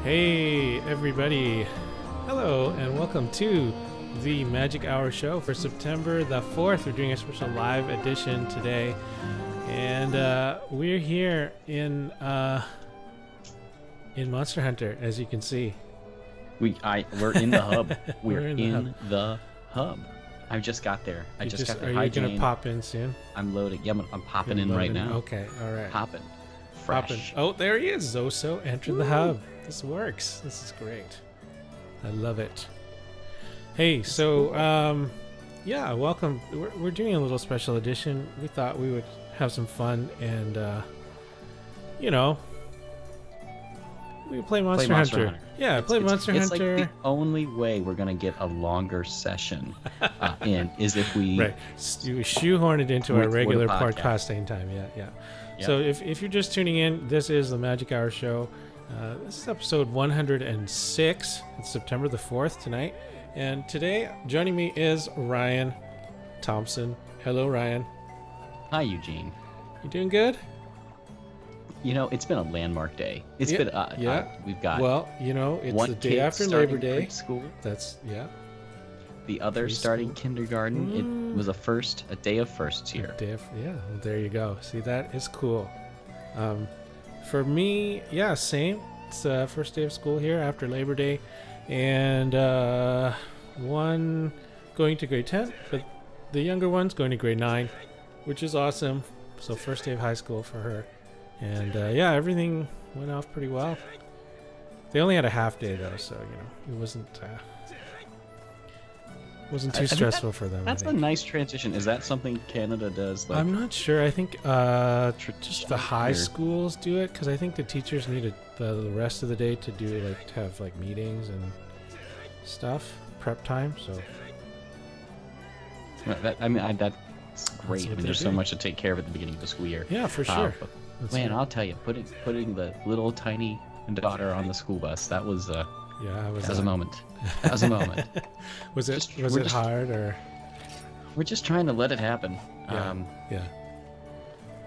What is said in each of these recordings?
Hey everybody, hello and welcome to the Magic Hour show for September the 4th. We're doing a special live edition today, and we're here in Monster Hunter, as you can see. We're in the hub. We're in the hub. I just got there. I just got there. Are you gonna pop in soon? I'm loading. Yeah, I'm popping in right now. Okay, all right. Popping. Fresh. Popping. Oh, there he is. Zoso entered the hub. This works. This is great. I love it. Hey, so yeah, welcome. We're doing a little special edition. We thought we would have some fun and you know, we play Monster Hunter. Yeah, play Monster Hunter. It's like the only way we're gonna get a longer session in is if we shoehorn it into our regular podcasting time. Yeah. So if you're just tuning in, this is the Magic Hour show. This is episode 106. It's September the 4th tonight. And today, joining me is Ryan Thompson. Hello, Ryan. Hi, Eugene. You doing good? You know, it's been a landmark day. It's been, we've got... Well, you know, it's the day after Labor Day. School. That's, yeah. The other starting kindergarten. It was a day of firsts here. Well, there you go. See, that is cool. For me, yeah, same. It's the first day of school here after Labor Day, and one going to grade 10, but the younger one's going to grade 9, which is awesome. So first day of high school for her, and yeah, everything went off pretty well. They only had a half day though, so you know it wasn't too stressful for them. That's a nice transition. Is that something Canada does? Like, I'm not sure. I think just the high schools do it because I think the teachers need the rest of the day to do to have like meetings and stuff, prep time. So that's great. I mean, there's so much to take care of at the beginning of the school year. Yeah, for sure. Man, I'll tell you, putting the little tiny daughter on the school bus, that was a moment. That was a moment. was it hard or? We're just trying to let it happen. Yeah.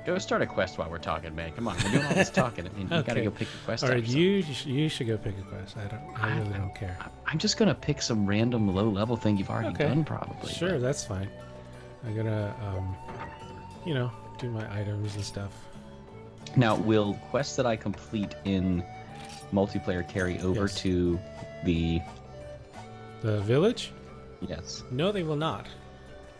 Go start a quest while we're talking, man. Come on, we're doing all this talking. I mean, you gotta go pick a quest. All right, you should go pick a quest. I really don't care. I'm just gonna pick some random low-level thing you've already done, probably. Sure, that's fine. I'm gonna, you know, do my items and stuff. Now, will quests that I complete in multiplayer carry over to the village? Yes. No, they will not.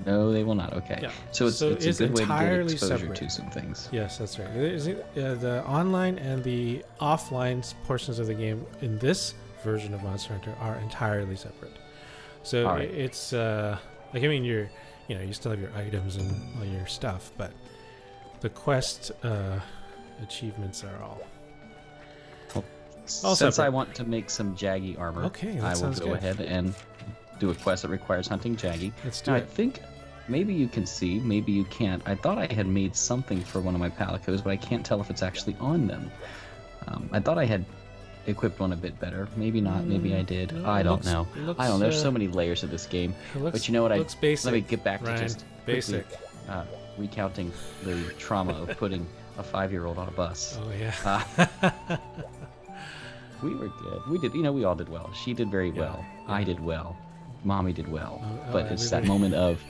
No, they will not. Okay. Yeah. So it's a good way to get exposure to some things. Yes, that's right. The online and the offline portions of the game in this version of Monster Hunter are entirely separate. So it's like, I mean, you still have your items and all your stuff, but the quest achievements are all since separate. I want to make some Jaggy armor, I will go ahead and do a quest that requires hunting Jaggy. Let's do it. I think maybe you can see, maybe you can't. I thought I had made something for one of my palicos, but I can't tell if it's actually on them. I thought I had equipped one a bit better. Maybe not. Maybe I did. No, I don't know. I don't know. There's so many layers of this game. But you know what? Basic, let me get back to just basic. Recounting the trauma of putting a 5-year-old on a bus. Oh yeah. We were good. We did. You know, we all did well. She did very well. Yeah. I did well. Mommy did well. But it's that moment of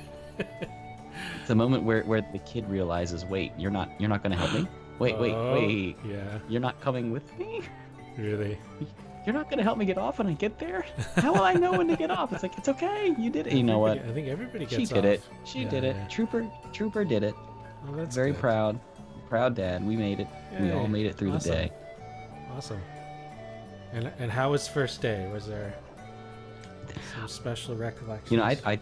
the moment where the kid realizes, wait, you're not going to help me. Wait. Yeah. You're not coming with me. Really? You're not going to help me get off when I get there? How will I know when to get off? It's like, it's okay. You did it. You know what? I think everybody gets off. She did it. She did it. Trooper did it. Oh, that's very good. Proud dad. We made it. Yay. We all made it through the day. Awesome. And how was first day? Was there some special recollections? You know, I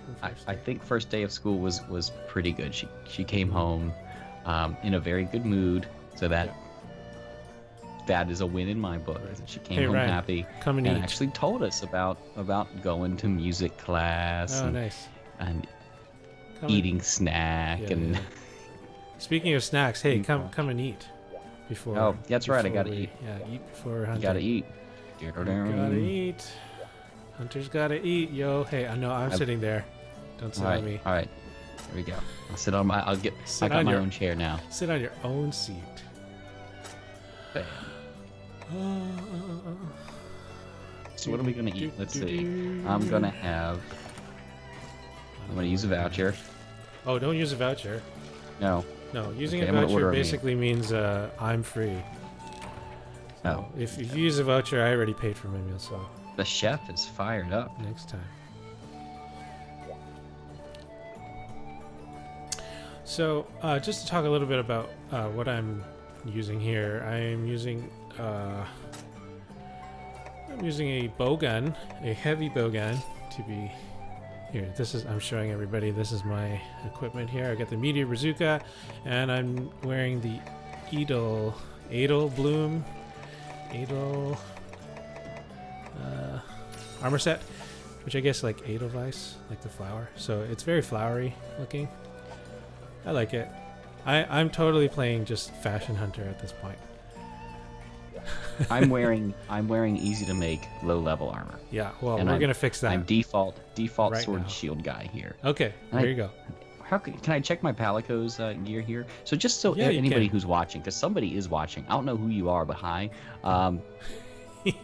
think first day of school was pretty good. She came home in a very good mood, so that is a win in my book. Right. She came home happy and actually told us about going to music class. Oh, nice. And eating snack and. Speaking of snacks, hey, come and eat before. Oh, that's right. I gotta eat. Yeah, eat before hunting. You gotta eat. Gotta eat. Hunters gotta eat, yo. Hey, I know I'm sitting there. Don't sit on me. All right. There we go. I'll sit on my. I got my own chair now. Sit on your own seat. Bam. So what are we gonna eat? Let's see. I'm gonna use a voucher. Oh, don't use a voucher. No. No, using Okay, a I'm gonna order voucher a meal. basically means I'm free. So Oh. if you use a voucher, I already paid for my meal, so The chef is fired up. next time. So just to talk a little bit about what I'm using here, I'm using a bow gun, a heavy bow gun to be here. I'm showing everybody. This is my equipment here. I got the meteor bazooka, and I'm wearing the Edel armor set, which I guess like Edelweiss, like the flower. So it's very flowery looking. I like it. I'm totally playing just Fashion Hunter at this point. I'm wearing easy to make low level armor. Yeah, well, And we're I'm- gonna fix that. I'm default Right sword now. and shield guy here. Okay, And there I- you go. Can I check my Palico's gear here? So just so Yeah, you anybody can. who's watching, because somebody is watching. I don't know who you are, but hi.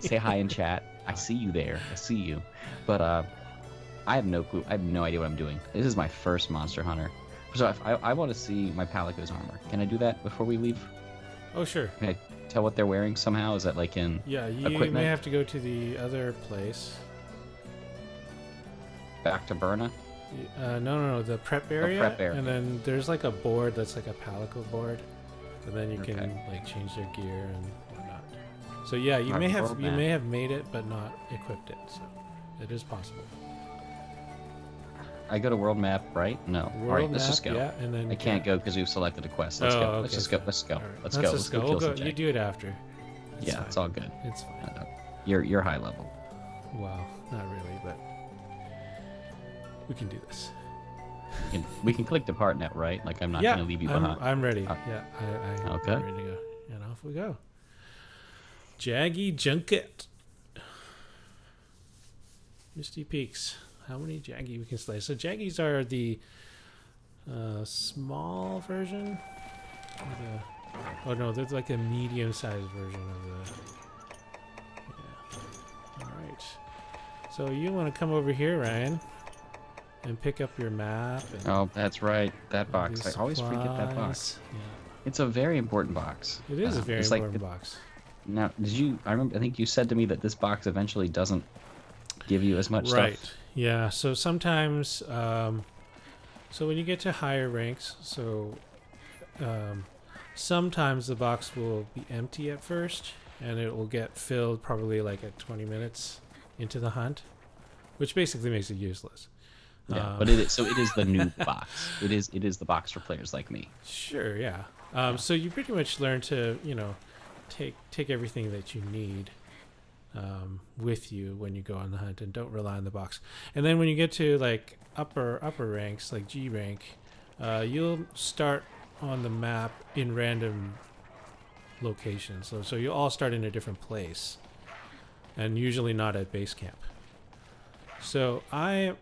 Say hi in chat. I see you there. I see you. But I have no clue. I have no idea what I'm doing. This is my first Monster Hunter. So if I want to see my Palico's armor. Can I do that before we leave? Oh, sure. Can I tell what they're wearing somehow? Is that like in Yeah, you equipment? may have to go to the other place. back to Berna? No, the prep area. prep area. And then there's like a board that's like a Palico board, and then you can Okay. like change their gear and whatnot. So yeah, you Alright, may have world you map. may have made it but not equipped it. So it is possible. I go to world map, right? No. All World right, let's map, just go. Yeah, and then I can't go because we've selected a quest. Let's Oh, go. okay, Let's just go. fine. Let's go. All right, Let's go. Let's go We'll kill go. some You Jag. do it after. Yeah, fine. it's all good. It's fine. You're high level. Well, not really, but we can do this. We can click depart net, right? Like I'm not Yeah, gonna leave you I'm, behind. I'm ready. Uh, Yeah, I'm okay. ready to go. And off we go. Jaggy Junket. Misty Peaks. How many Jaggy we can slay? So Jaggies are the small version. Oh no, they're like a medium-sized version of the. Yeah. All right. So you want to come over here, Ryan, and pick up your map. And Oh, that's right. That all box. these I always forget that box. supplies. Yeah. It's a very important box. It is a very it's like- important box. Now, I think you said to me that this box eventually doesn't give you as much Right. stuff. Yeah. So sometimes, so when you get to higher ranks, sometimes the box will be empty at first, and it will get filled probably like at 20 minutes into the hunt, which basically makes it useless. Yeah, but it is the noob box. It is the box for players like me. Sure. Yeah. So you pretty much learn to, take everything that you need with you when you go on the hunt, and don't rely on the box. And then when you get to like upper ranks, like G rank, you'll start on the map in random locations. So you all start in a different place, and usually not at base camp. So right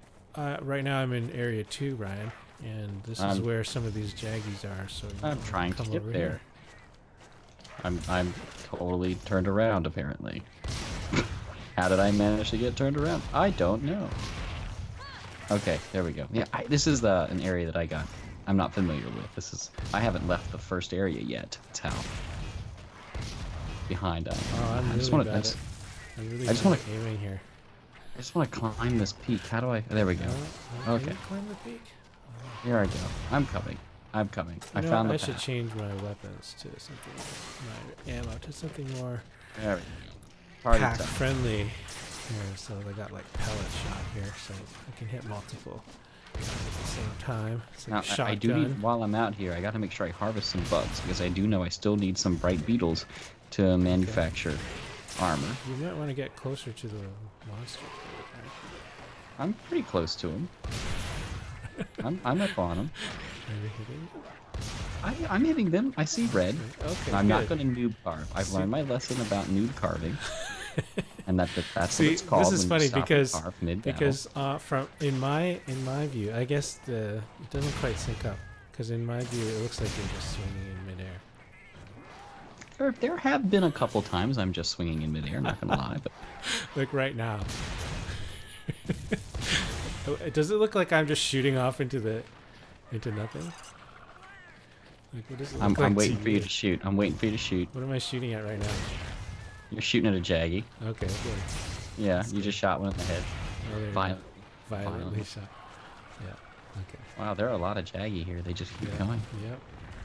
now I'm in area 2, Ryan, and this is where some of these Jaggies are. So I'm trying to come get over there. here. I'm totally turned around apparently. How did I manage to get turned around? I don't know. Okay, there we go. Yeah, this is an area that I'm not familiar with. I haven't left the first area yet. That's how behind I am. Oh, I'm I just really want bad to. at I'm really I just bad wanna- at aiming here. I just want to climb this peak. How do I? There we go. Can Okay. you climb the peak? Here I go. I'm coming. I You know, found the I should path. change my weapons to something, my ammo to something more There we go. Party pack time. friendly. Here, so they got like pellet shot here, so I can hit multiple at the same time. It's like Now, a shotgun. I do need, while I'm out here, I got to make sure I harvest some bugs, because I do know I still need some bright beetles to manufacture armor. You might want to get closer to the monster. I'm pretty close to him. I'm up on him. Are you hitting? I'm hitting them. I see red. Okay, I'm not good. going to noob carve. I've See- learned my lesson about noob carving, and that's See, what it's called. this is when funny you stop and because carve mid-battle. from in my view, I guess it doesn't quite sync up, because in my view it looks like you're just swinging in midair. There have been a couple times I'm just swinging in midair, not gonna lie, but Like right now. Does it look like I'm just shooting off into nothing? Like, what does it look like I'm waiting to for you to shoot. I'm waiting for you to shoot. What am I shooting at right now? You're shooting at a Jaggy. Okay, good. Yeah, you just shot one in the head. Oh, there you go. Violently shot. Yeah. Okay. Wow, there are a lot of Jaggy here. They just keep going. Yep.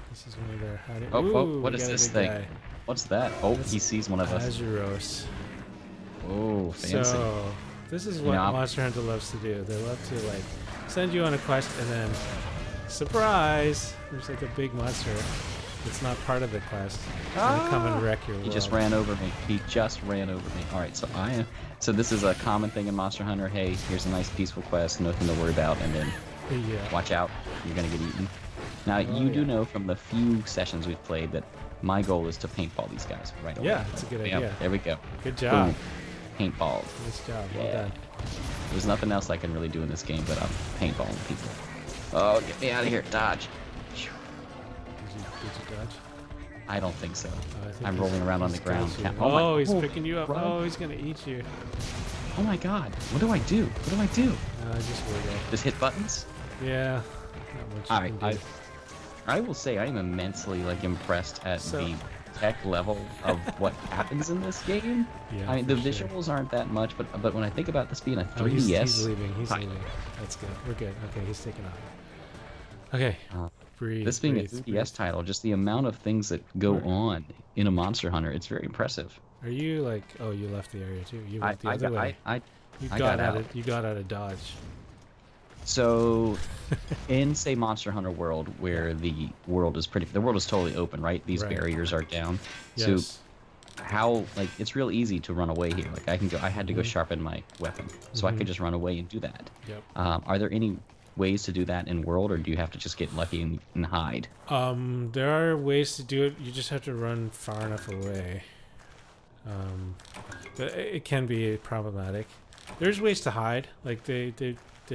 This is one of their hiding. Oh, Ooh, what we is got a this big thing? guy. What's that? Oh, he sees one of us. Azuros. Oh, fancy. So, this is what Monster Hunter loves to do. They love to, like, send you on a quest and then, surprise! There's like a big monster. It's not part of the quest. It's gonna come and wreck your world. He just ran over me. He just ran over me. All right, so this is a common thing in Monster Hunter. Hey, here's a nice peaceful quest, nothing to worry about, and then watch out, you're gonna get eaten. Now you do know from the few sessions we've played that my goal is to paintball these guys right away. Yeah, that's a good idea. There we go. Good job. Boom. Paintball. Nice job. Well done. There's nothing else I can really do in this game but I'm paintballing people. Oh, get me out of here! Dodge. Did you dodge? I don't think so. I I'm rolling around on the ground. Oh, he's picking you up. Run. Oh, he's gonna eat you. Oh my god. What do I do? What do I do? Just wiggle. Just hit buttons? Yeah. Not much Alright, you can do. I will say I am immensely impressed at the tech level of what happens in this game. Yeah, I mean, the visuals aren't that much, but when I think about this being a 3DS, he's leaving. He's leaving. That's good. We're good. Okay, he's taking off. Okay. Breathe. This being a 3DS title, just the amount of things that go on in a Monster Hunter, it's very impressive. Are you like? Oh, you left the area too. You went the other way. You got out. You got out of Dodge. So, in say Monster Hunter World, where the world is totally open, right? These barriers are down. Yes. So, how it's real easy to run away here. Like I had to go sharpen my weapon, so I could just run away and do that. Yep. Are there any ways to do that in World, or do you have to just get lucky and hide? There are ways to do it. You just have to run far enough away. But it can be problematic. There's ways to hide. Like they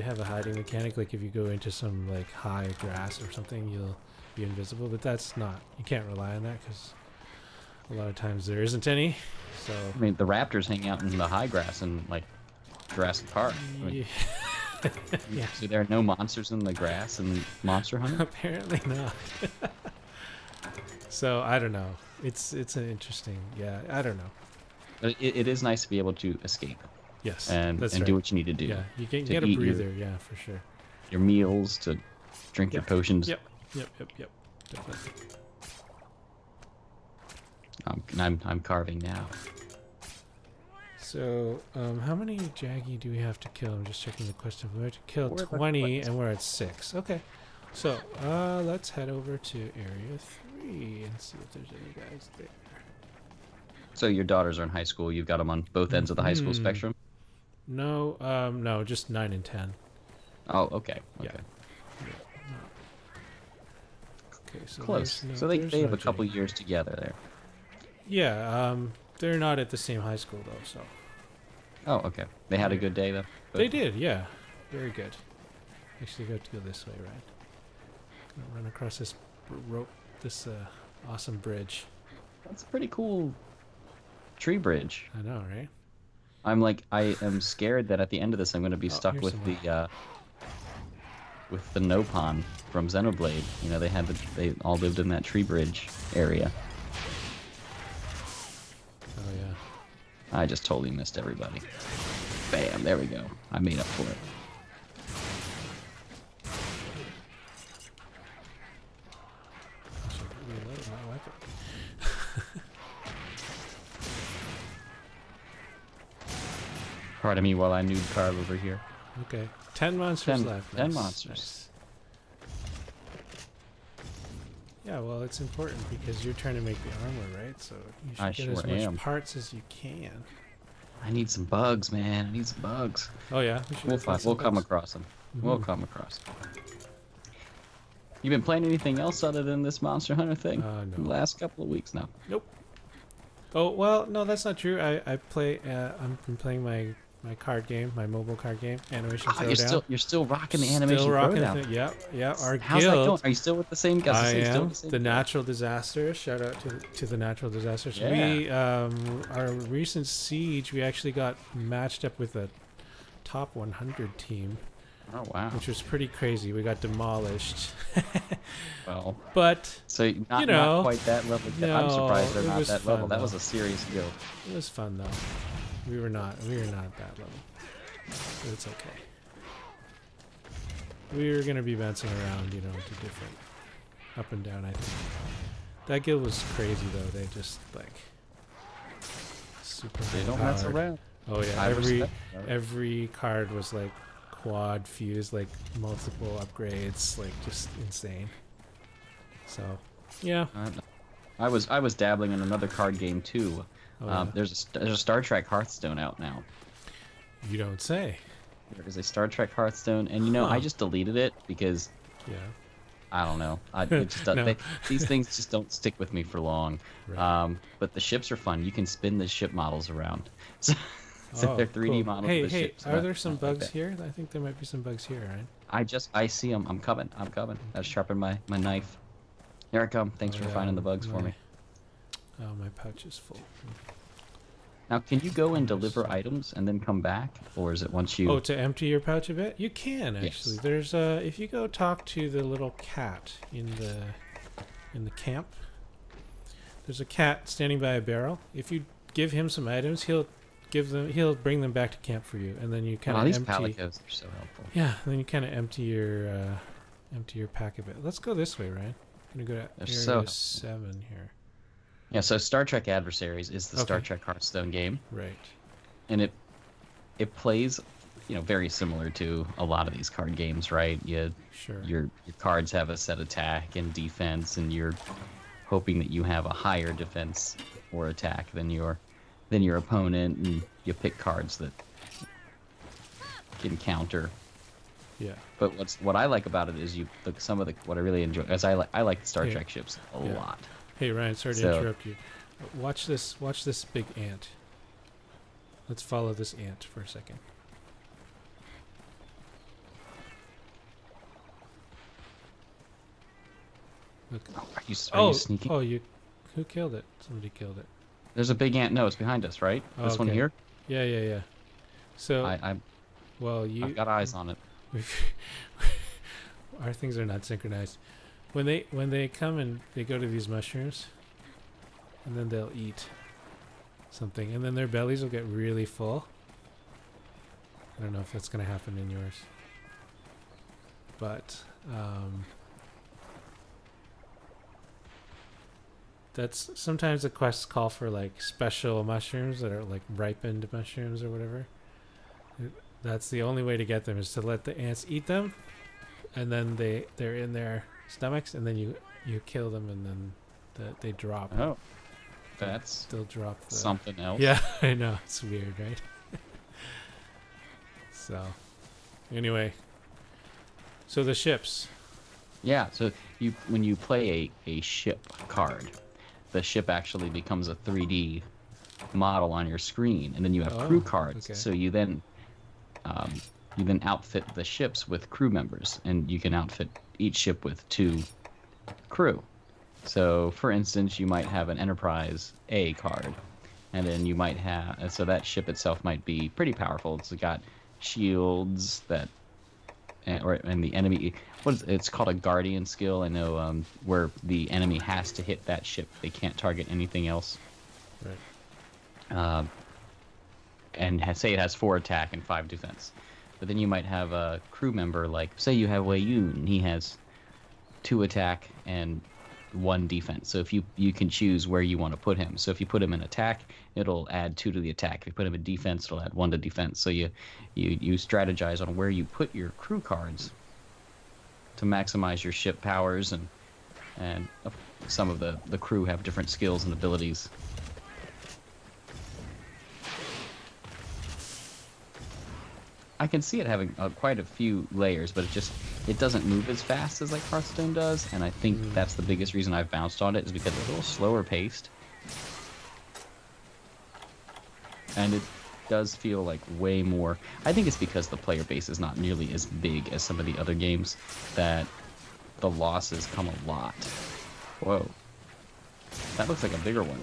have a hiding mechanic. Like if you go into some high grass or something, you'll be invisible. But that's not. You can't rely on that because a lot of times there isn't any. So I mean, the raptors hang out in the high grass in Jurassic Park. Yeah. Yeah. So there are no monsters in the grass in Monster Hunter? Apparently not. So I don't know. It's an interesting. Yeah, I don't know. But it is nice to be able to escape. Yes, and that's do what you need to do. Yeah, you get a breather. Yeah, for sure. Your meals, to drink your potions. Yep. Definitely. I'm carving now. So, how many Jaggy do we have to kill? I'm just checking the question. We have to kill 20, and we're at 6. Okay. So, let's head over to Area 3 and see if there's any guys there. So your daughters are in high school. You've got them on both ends of the high school spectrum? No, no, just 9 and 10. Oh, okay. Yeah. Okay, so close. So they have a couple years together there. Yeah, they're not at the same high school though, so. Oh, okay. They had a good day though. They did, yeah. Very good. Actually, got to go this way, right? Gonna run across this rope, this awesome bridge. That's a pretty cool tree bridge. I know, right? I am scared that at the end of this I'm going to be stuck with the Nopon from Xenoblade. You know, they all lived in that tree bridge area. Oh yeah. I just totally missed everybody. Bam, there we go. I made up for it. I should reload my weapon. Pardon me while I nude carve over here. Okay. 10 monsters left. 10 monsters. Nice. Yeah, well, it's important because you're trying to make the armor, right? So you should get as much parts as you can. I need some bugs, man. I need some bugs. Oh yeah, we'll come across them. We'll come across them. You been playing anything else other than this Monster Hunter thing? No. The last couple of weeks now. Nope. Oh well, no, that's not true. I've been playing my my card game, my mobile card game, Animation Oh, Throwdown. you're still rocking the Animation Still rocking Throwdown. it. Yep, yep. Our How's that going? guild. Are you still with the same guys? I Still am with the the same Natural Disasters. Shout out to the Natural Disasters. Yeah. We our recent siege, we actually got matched up with a top 100 team, Oh wow. which was pretty crazy. We got demolished. Well, But so not, you know, not quite that level. I'm no, surprised they're it not was that fun, level. That though. was a serious guild. it was fun though. We were not at that level. But it's okay. We were gonna be bouncing around, you know, to different up and down. I think that guild was crazy though. They just like super. They don't mess overpowered. around. Oh yeah, I every respect that. every card was like quad fused, like multiple upgrades, like just insane. So, yeah. I was dabbling in another card game too. Oh, yeah. There's a Star Trek Hearthstone out now. You don't say. There is a Star Trek Hearthstone, and you know, Huh. I just deleted it because Yeah. I don't know. It just No. these things just don't stick with me for long. Right. But the ships are fun. You can spin the ship models around. So Oh, they're 3D cool. models Hey, of the hey, ships. are there some like bugs that. here? I think there might be some bugs here, right? I see them. I'm coming. I sharpened my knife. Here I come. Thanks Oh, for yeah, finding the bugs for me. Oh, my pouch is full. Now, can you go and deliver items and then come back, or is it once you? Oh, to empty your pouch a bit? You can actually. Yes. There's if you go talk to the little cat in the camp. There's a cat standing by a barrel. If you give him some items, he'll bring them back to camp for you, and then you kind Oh, of these empty. palicos are so helpful. Yeah, then you kind of empty your pack a bit. Let's go this way, Ryan. I'm gonna go to They're area so 7 here. Yeah. So Star Trek Adversaries is the Star Okay. Trek Hearthstone game, Right. and it plays, very similar to a lot of these card games, right? Sure. Your cards have a set attack and defense, and you're hoping that you have a higher defense or attack than your opponent, and you pick cards that can counter. Yeah. But what I like about it is what I really enjoy is I like the Star Yeah. Trek ships a Yeah. lot. Hey Ryan, sorry to So- interrupt you. Watch this big ant. Let's follow this ant for a second. Look. Are you sneaking? Oh, who killed it? Somebody killed it. There's a big ant. No, it's behind us, right? Oh, This one okay. here. Yeah. So, I've you got eyes on it. our things are not synchronized. When they come and they go to these mushrooms, and then they'll eat something, and then their bellies will get really full. I don't know if that's gonna happen in yours, but that's sometimes the quests call for like special mushrooms that are like ripened mushrooms or whatever. That's the only way to get them, is to let the ants eat them, and then they're in their stomachs, and then you kill them, and then they drop. Oh, that's They'll drop the something else. Yeah, I know, it's weird, right? So, anyway, so the ships. Yeah. So when you play a ship card, the ship actually becomes a 3D model on your screen, and then you have crew Oh, cards. okay. So you then outfit the ships with crew members, and you can outfit each ship with 2 crew. So, for instance, you might have an Enterprise A card, and then you might have, so that ship itself might be pretty powerful. It's got shields and the enemy. It's called a Guardian skill. I know where the enemy has to hit that ship. They can't target anything else. Right. And say it has 4 attack and 5 defense. But then you might have a crew member, like say you have Eugene, he has 2 attack and 1 defense. So if you can choose where you want to put him. So if you put him in attack, it'll add 2 to the attack. If you put him in defense, it'll add 1 to defense. So you strategize on where you put your crew cards to maximize your ship powers, and some of the crew have different skills and abilities. I can see it having quite a few layers, but it doesn't move as fast as like Hearthstone does, and I think that's the biggest reason I've bounced on it, is because it's a little slower paced. And does feel like way more. I think it's because the player base is not nearly as big as some of the other games that the losses come a lot. Whoa. That looks like a bigger one.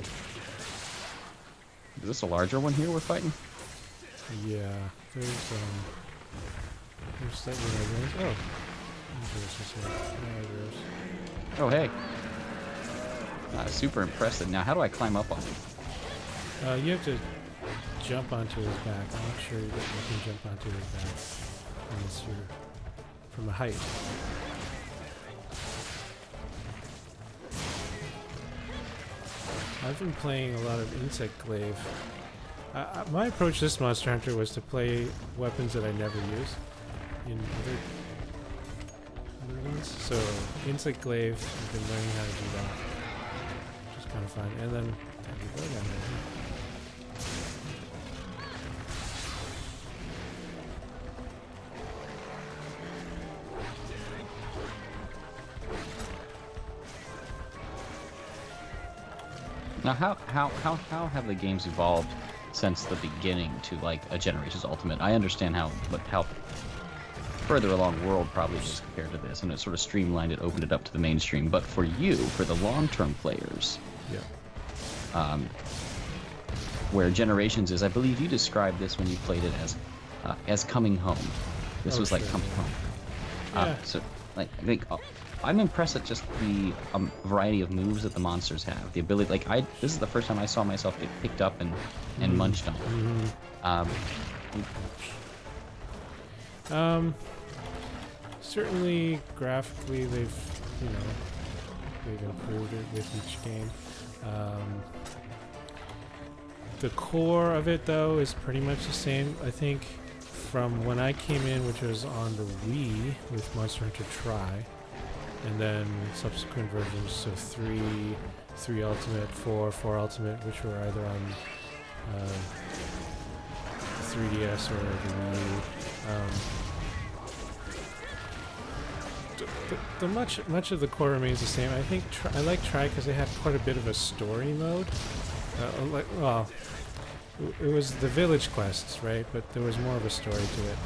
Is this a larger one here we're fighting? Yeah, there's slightly larger ones. Oh. Oh, hey. Super impressive. Now, how do I climb up on him? You have to jump onto his back. I'm not sure that you can jump onto his back unless you're from a height. I've been playing a lot of Insect Glaive. My approach to this Monster Hunter was to play weapons that I never use in other ones. So Insect Glaive, I've been learning how to do that, which is kind of fun. And then there we go down there. Now, how have the games evolved since the beginning to like a Generations Ultimate? I understand how further along World probably is compared to this, and it sort of streamlined it, opened it up to the mainstream. But for you, for the long-term players, yeah, where Generations is, I believe you described this when you played it as coming home. This was like coming home. Yeah. So, like, I think. I'm impressed at just the variety of moves that the monsters have. The ability, like this is the first time I saw myself get picked up and munched on. Certainly graphically they've improved it with each game. The core of it though is pretty much the same. I think from when I came in, which was on the Wii with Monster Hunter Tri. And then subsequent versions, so 3 Ultimate, 4 Ultimate, which were either on 3DS or the Wii. Much of the core remains the same. I think I like Tri because they had quite a bit of a story mode. It was the village quests, right? But there was more of a story to it.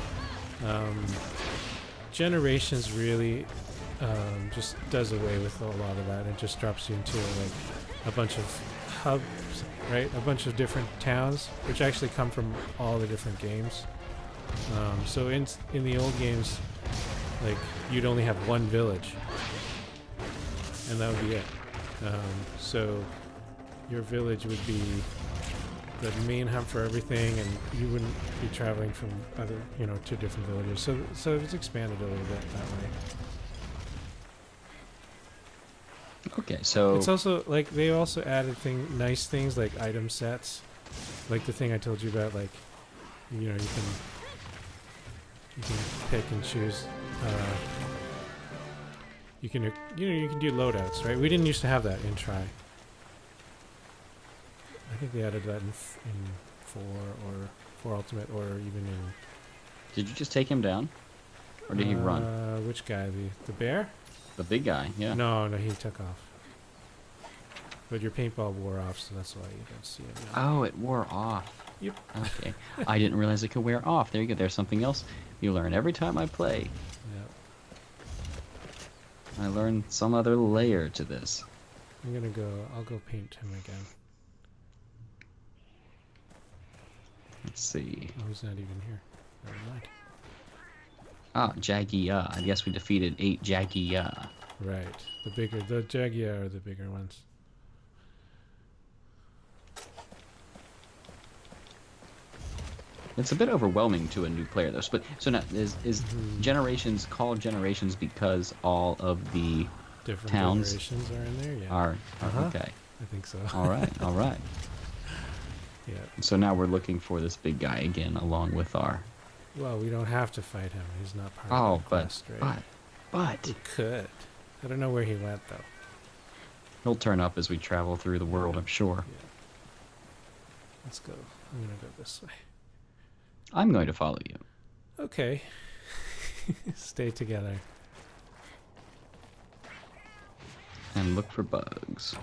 Generations really. Just does away with a lot of that. It just drops you into like a bunch of hubs, right? A bunch of different towns, which actually come from all the different games. So in the old games, like you'd only have one village, and that would be it. So your village would be the main hub for everything, and you wouldn't be traveling from other, to different villages. So it's expanded a little bit that way. Okay, so it's also like they also added nice things like item sets, like the thing I told you about. Like, you can pick and choose. You can do loadouts, right? We didn't used to have that in Tri. I think they added that in 4 Ultimate, or even in. Did you just take him down, or did he run? Which guy? The bear? The big guy, yeah. No, he took off. But your paintball wore off, so that's why you don't see it now. Oh, it wore off. Yep. Okay. I didn't realize it could wear off. There you go. There's something else you learn every time I play. Yep. I learn some other layer to this. I'll go paint him again. Let's see. Oh, he's not even here. Never mind. Ah, Jagia. I guess we defeated 8 Jagia. Right. The Jagia are the bigger ones. It's a bit overwhelming to a new player, though. But so now is Generations called Generations because all of the different towns generations are in there? Yeah. Are okay. I think so. All right. Yeah. So now we're looking for this big guy again, along with our. Well, we don't have to fight him. He's not part of the quest, right? But we could. I don't know where he went though. He'll turn up as we travel through the world, I'm sure. Yeah. Let's go. I'm gonna go this way. I'm going to follow you. Okay. Stay together. And look for bugs.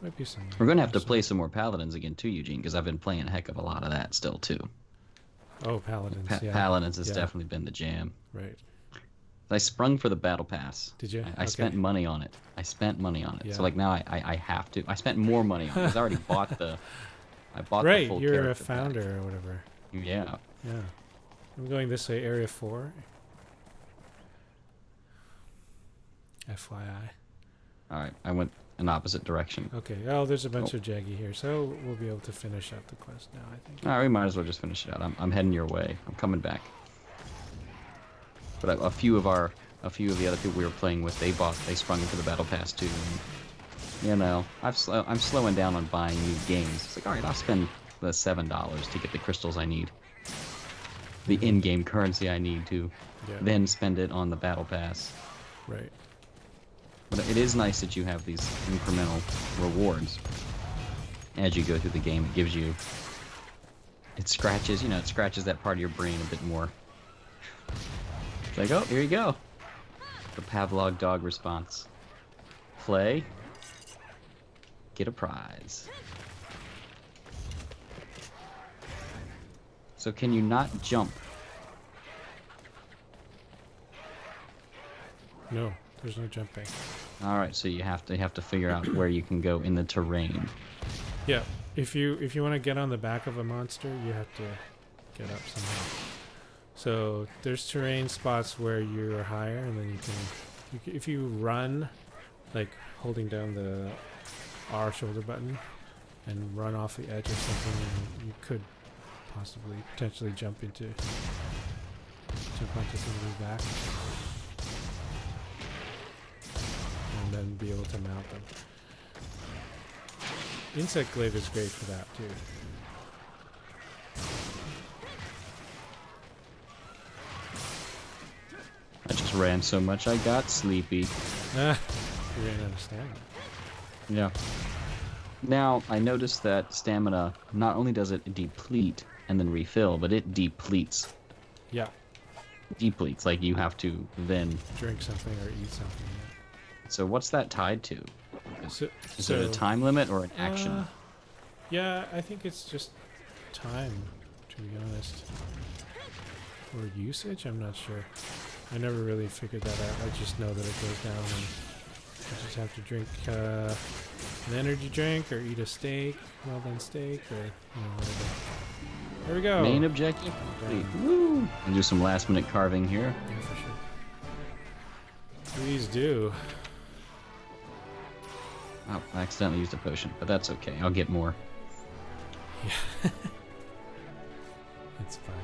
Might be some. We're gonna have to play some more Paladins again too, Eugene, because I've been playing a heck of a lot of that still too. Oh, Paladins. Yeah. Paladins has definitely been the jam. Right. I sprung for the battle pass. Did you? I spent money on it. Yeah. So like now I have to. I spent more money on it because I already bought the. I bought right, the full you're a character founder pack. or whatever. Yeah. Yeah. I'm going this way, Area 4. FYI. All right, I went an opposite direction. Okay. Oh, there's a bunch of Jaggy here, so we'll be able to finish up the quest now, I think. All right, we might as well just finish it out. I'm heading your way. I'm coming back. But a few of the other people we were playing with, they sprung into the battle pass too. And, you know, I'm slowing down on buying new games. It's like, all right, I'll spend the $7 to get the crystals I need, the in-game currency I need to, then spend it on the battle pass. Right. But it is nice that you have these incremental rewards as you go through the game. It gives you, it scratches that part of your brain a bit more. It's like, oh, here you go. The Pavlov dog response. Play. Get a prize. So can you not jump? No, there's no jumping. All right, so you have to figure out where you can go in the terrain. Yeah, if you want to get on the back of a monster, you have to get up somehow. So there's terrain spots where you're higher, and then you can if you run, like holding down the R shoulder button, and run off the edge or something, and you could potentially jump onto somebody's back, and then be able to mount them. Insect glaive is great for that too. I just ran so much I got sleepy. You didn't understand that. Yeah. Now, I noticed that stamina, not only does it deplete and then refill, but it depletes. Yeah. Depletes, like you have to then... drink something or eat something. So what's that tied to? Is it a So time limit or an action? Yeah, I think it's just time, to be honest. Or usage? I'm not sure. I never really figured that out. I just know that it goes down, and I just have to drink an energy drink or eat a steak, well done steak, or whatever. There we go. Main objective complete. Woo! And do some last minute carving here. Yeah, for sure. Please do. Oh, I accidentally used a potion, but that's okay. I'll get more. Yeah. It's fine.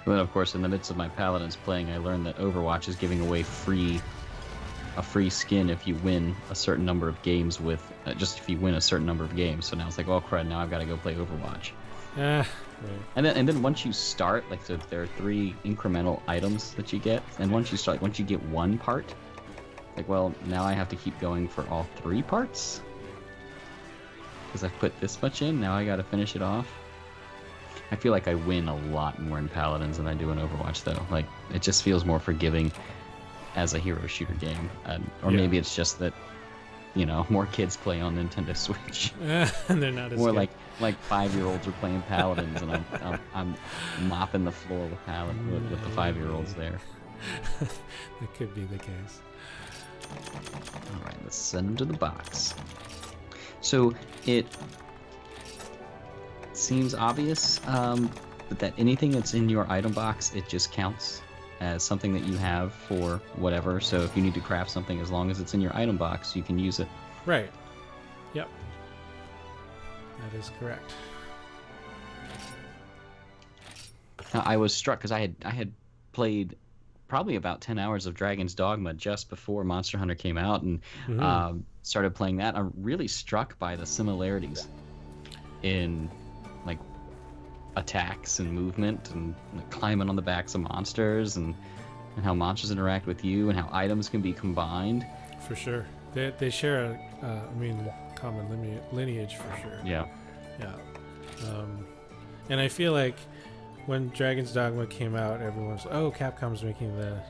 And then, of course, in the midst of my paladins playing, I learned that Overwatch is giving away a free skin if you win a certain number of games with just if you win a certain number of games. So now it's like, oh crud! Now I've got to go play Overwatch. Right. And then once you start, like, so there are 3 incremental items that you get, and once you get one part, like, well, now I have to keep going for all 3 parts because I've put this much in. Now I got to finish it off. I feel like I win a lot more in Paladins than I do in Overwatch, though. Like, it just feels more forgiving as a hero shooter game, or maybe it's just that, more kids play on Nintendo Switch. And they're not as more good. like 5-year-olds are playing Paladins, and I'm mopping the floor with the 5-year-olds there. That could be the case. All right, let's send them to the box. So it seems obvious, but that anything that's in your item box, it just counts as something that you have for whatever. So if you need to craft something, as long as it's in your item box, you can use it. Right. Yep. That is correct. Now, I was struck because I had played probably about 10 hours of Dragon's Dogma just before Monster Hunter came out, and started playing that. I'm really struck by the similarities in, like, attacks and movement and climbing on the backs of monsters, and how monsters interact with you, and how items can be combined. For sure. They share a common lineage for sure. Yeah. Yeah. And I feel like when Dragon's Dogma came out, everyone's like, oh, Capcom's making the,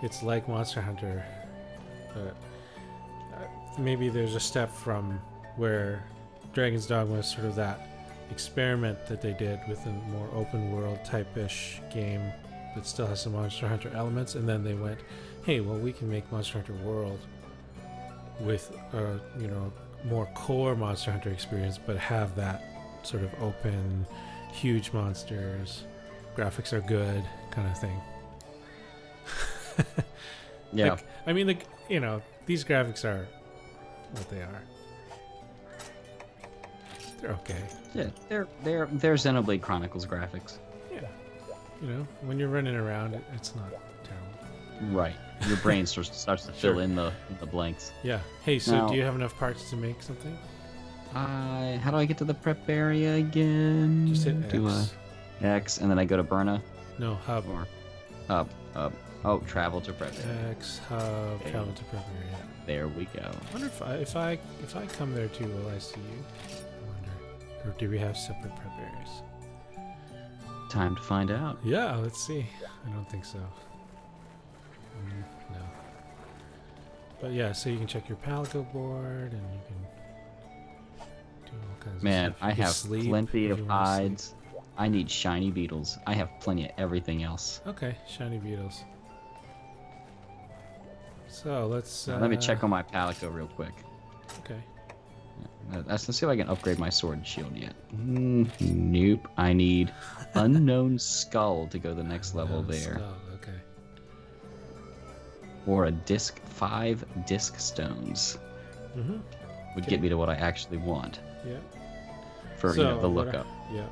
it's like Monster Hunter. But maybe there's a step from where Dragon's Dogma is sort of that experiment that they did with a more open world type-ish game that still has some Monster Hunter elements, and then they went, hey, well, we can make Monster Hunter World with more core Monster Hunter experience, but have that sort of open, huge monsters, graphics are good kind of thing. Yeah. Like, I mean, these graphics are what they are. They're okay. Yeah, they're Xenoblade Chronicles graphics. Yeah. When you're running around, it's not terrible. Right. Your brain starts to fill in the blanks. Yeah. Hey, so Now, do you have enough parts to make something? How do I get to the prep area again? Just hit X. Do X, and then I go to Burna? No, hub. Or hub. Oh, travel to prep area. X, hub, Okay. travel to prep area. There we go. I wonder if I come there too, will I see you? I wonder. Or do we have separate prep areas? Time to find out. Yeah, let's see. I don't think so. No. But yeah, so you can check your Palico board, and you can do all kinds Man, of stuff. I You can have sleep plenty if of you wanna sleep. hides. I need shiny beetles. I have plenty of everything else. Okay, shiny beetles. So let's. Let me check on my Palico real quick. Okay. Let's see if I can upgrade my sword and shield yet. Nope. I need Unknown Skull to go the next level there. Oh, okay. Or a 5 disc stones Mhm. would Okay. get me to what I actually want Yeah. for So, the what lookup. Yeah.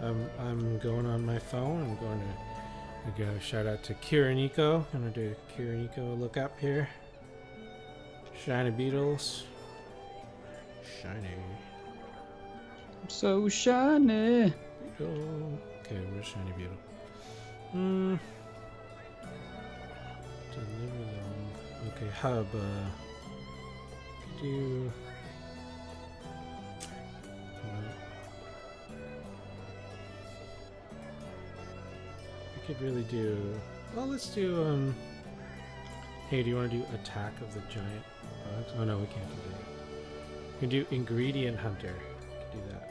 I'm going on my phone. I'm going to go shout out to Kiriniko. I'm going to do a Kiriniko lookup here. Shiny beetles. Shiny So shiny. beetle. Okay, where's shiny beetle? Deliver them. Okay, hub. Do. I could really do. Well, let's do. Hey, do you want to do attack of the giant bugs? Oh no, we can't do that. We can do ingredient hunter. We can do that.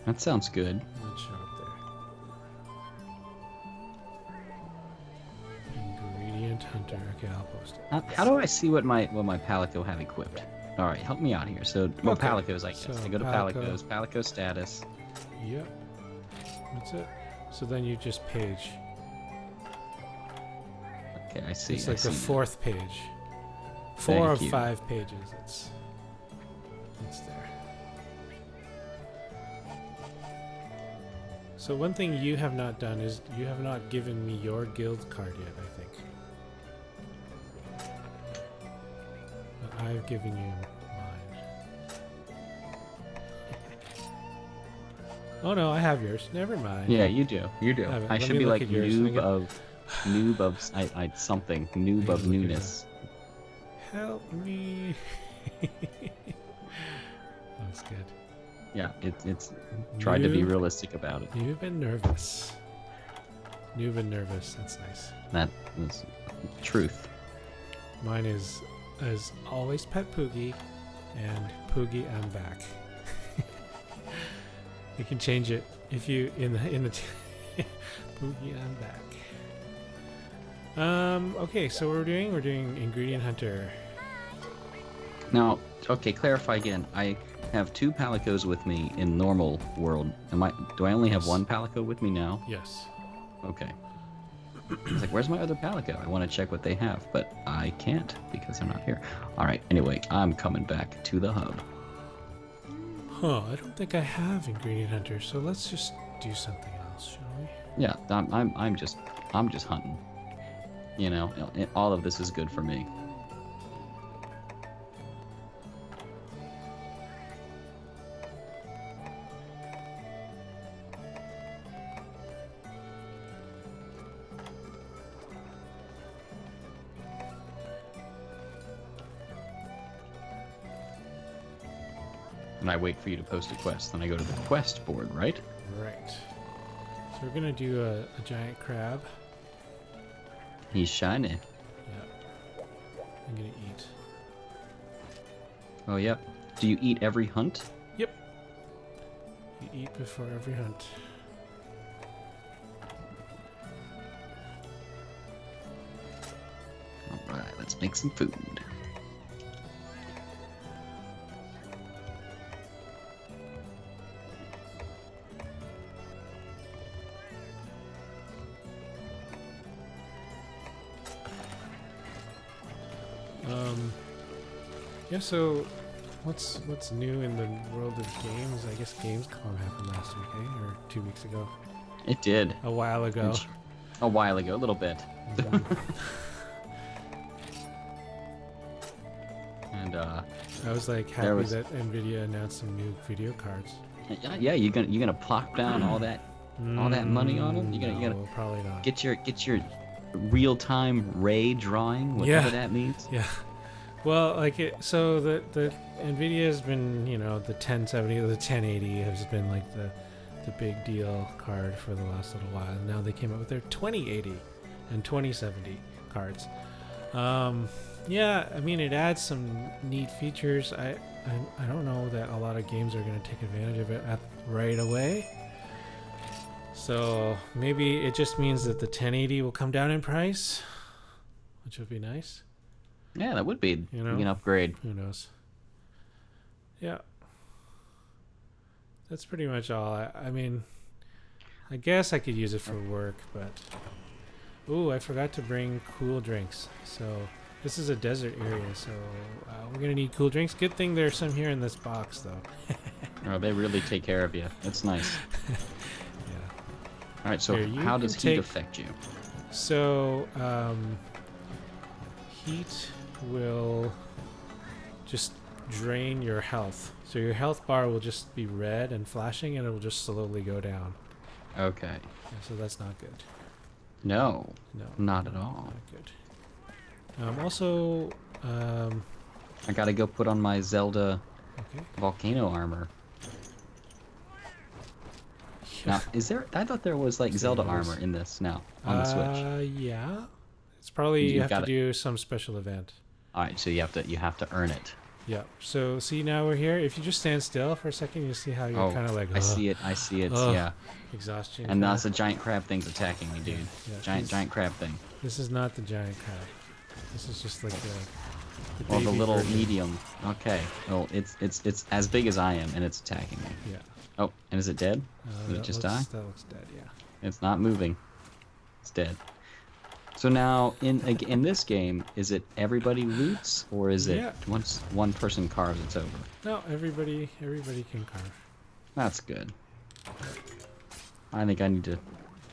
That sounds good. Let's show up there. Ingredient hunter. Okay, I'll post it. How do I see what my Palico have equipped? All right, help me out here. So, well, Okay, Palicos, I guess. so I go to Palico. Palicos. Palico status. Yep. That's it. So then you just page. Okay, I see. It's I like the see. fourth page. 4 Thank of you. 5 pages. It's there. So one thing you have not done is you have not given me your guild card yet, I think. But I've given you mine. Oh no, I have yours. Never mind. Yeah, you do. You do. Have it. I Let should me be look like at yours. Let me noob of something. Noob me of look at newness. Help me. That's good. Yeah, it's tried to be Noob. realistic about it. Noob and nervous. Noob and nervous. That's nice. That is truth. Mine is, as always, Pet Poogie, and Poogie, I'm back. You can change it if you in the Poogie, I'm back. Okay, so we're doing ingredient hunter. Now, okay, clarify again. I have 2 Palicos with me in normal world. Do I only have Yes. 1 Palico with me now? Yes. Okay. I was like, where's my other Palico? I want to check what they have, but I can't because they're not here. All right. Anyway, I'm coming back to the hub. Huh, I don't think I have ingredient hunter, so let's just do something else, shall we? Yeah, I'm just hunting. You know, all of this is good for me. And I wait for you to post a quest. Then I go to the quest board, right? Right. So we're gonna do a giant crab. He's shiny. Yeah. I'm gonna eat. Oh, yep. Do you eat every hunt? Yep. You eat before every hunt. Alright, let's make some food. Yeah, so what's new in the world of games? I guess Gamescom happened last week, eh? Or 2 weeks ago. It did. A while ago. A while ago, a little bit. And I was like happy that Nvidia announced some new video cards. Yeah, you gonna plop down all that money on them? You gonna probably not. Get your real-time ray drawing, whatever that means. Yeah. Well, so the Nvidia has been, the 1070 or the 1080 has been like the big deal card for the last little while. And now they came out with their 2080 and 2070 cards. Yeah, I mean, it adds some neat features. I don't know that a lot of games are going to take advantage of it right away. So maybe it just means that the 1080 will come down in price, which would be nice. Yeah, that would be an upgrade. Who knows? Yeah. That's pretty much all. I mean, I guess I could use it for work, but... Ooh, I forgot to bring cool drinks. So, this is a desert area, so we're going to need cool drinks. Good thing there's some here in this box, though. Oh, they really take care of you. That's nice. Yeah. Alright, so Here, how does heat affect you? So, heat will just drain your health. So your health bar will just be red and flashing, and it will just slowly go down. Okay. Yeah, so that's not good. No. No. Not at all. Not good. Also, I gotta go put on my Zelda volcano armor. Now, I thought there was like Zelda armor in this now on the Switch. Yeah. It's probably you have to do some special event. All right, so you have to earn it. Yeah. So see, now we're here. If you just stand still for a second, you see how you're kind of like. I see it. Yeah. Exhaustion. And that's a giant crab thing's attacking me, dude. Yeah, Giant crab thing. This is not the giant crab. This is just like the Well, the little version. medium. Okay. Well, it's as big as I am, and it's attacking me. Yeah. Oh, and is it dead? Did it just die? That looks dead. Yeah. It's not moving. It's dead. So now, in this game, is it everybody loots, or is it once one person carves, it's over? No, everybody can carve. That's good. I think I need to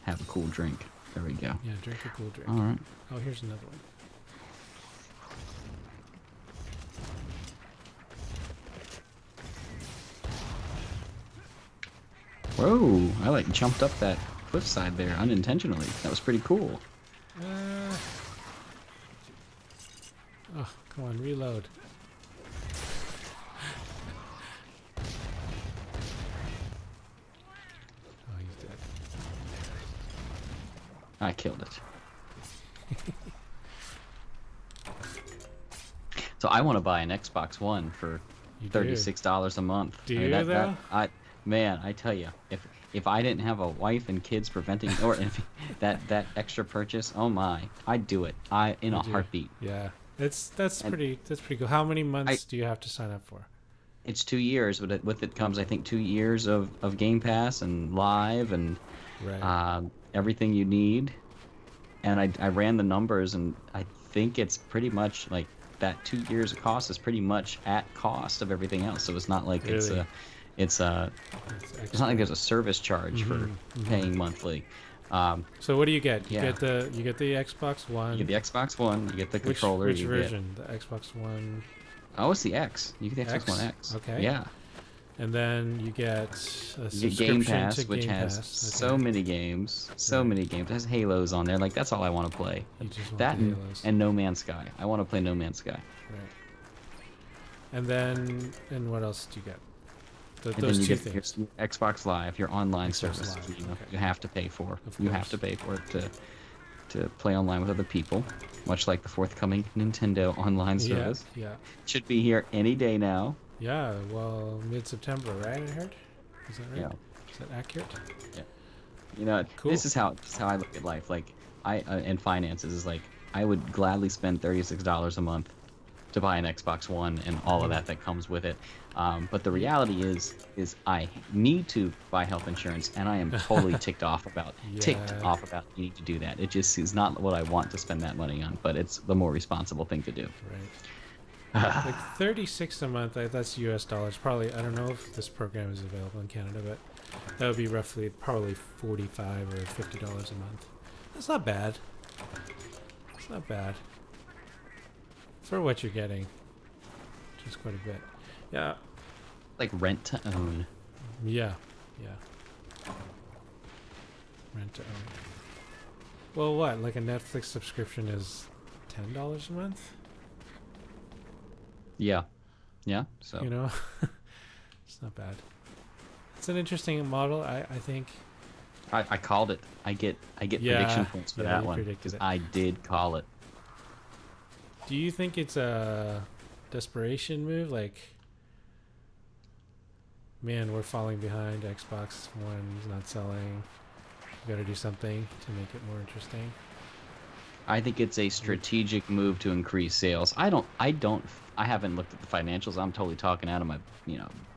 have a cool drink. There we go. Yeah, drink a cool drink. All right. Oh, here's another one. Whoa! I like jumped up that cliffside there unintentionally. That was pretty cool. Oh, come on, reload. Oh, he's dead. I killed it. So I want to buy an Xbox One for $36 a month. Do you though? Man, I tell you, if I didn't have a wife and kids preventing, or if that extra purchase, oh my, I'd do it. In a heartbeat. Yeah, that's pretty cool. How many months do you have to sign up for? It's 2 years, but with it comes, I think, 2 years of Game Pass and Live and everything you need. And I ran the numbers, and I think it's pretty much like that 2 years of cost is pretty much at cost of everything else. So it's not like really? it's not like there's a service charge for paying monthly. So what do you get? You Yeah. get the Xbox One. You get the Xbox One. You get the controller. Which you version? The Xbox One. Oh, it's the X. You get the Xbox One X. Okay. Yeah. And then you get a You get Game Pass, which has so many games. So many games. It has Halos on there. Like, that's all I want to play. You just want That the Halos. and No Man's Sky. I want to play No Man's Sky. Right. And then what else do you get? And Those then you two get your things. Xbox Live, your online Xbox service. Live. You know, Okay. you have to pay for. Of You have course. to pay for it to play online with other people, much like the forthcoming Nintendo online Yeah. service. Yeah. Should be here any day now. Yeah. Well, mid-September, right? I heard. Is that right? Yeah, Is that accurate? yeah. You know, Cool. this is how I look at life. Like I and finances is like I would gladly spend $36 a month to buy an Xbox One and all of Mm. that comes with it. But the reality is I need to buy health insurance, and I am totally ticked Yeah. off about needing to do that. It just is not what I want to spend that money on, but it's the more responsible thing to do. Right. Like 36 a month. That's U.S. dollars. Probably. I don't know if this program is available in Canada, but that would be roughly probably $45 or $50 a month. That's not bad. It's not bad for what you're getting, which is quite a bit. Yeah. Like rent to own. Yeah. Yeah. Rent to own. Well, what? Like a Netflix subscription is $10 a month? Yeah, yeah. So You know? It's not bad. It's an interesting model, I think. I called it. I get Yeah, prediction points for yeah, that you one predicted because it. I did call it. Do you think it's a desperation move? Like, man, we're falling behind. Xbox One's not selling. We got to do something to make it more interesting. I think it's a strategic move to increase sales. I haven't looked at the financials. I'm totally talking out of my,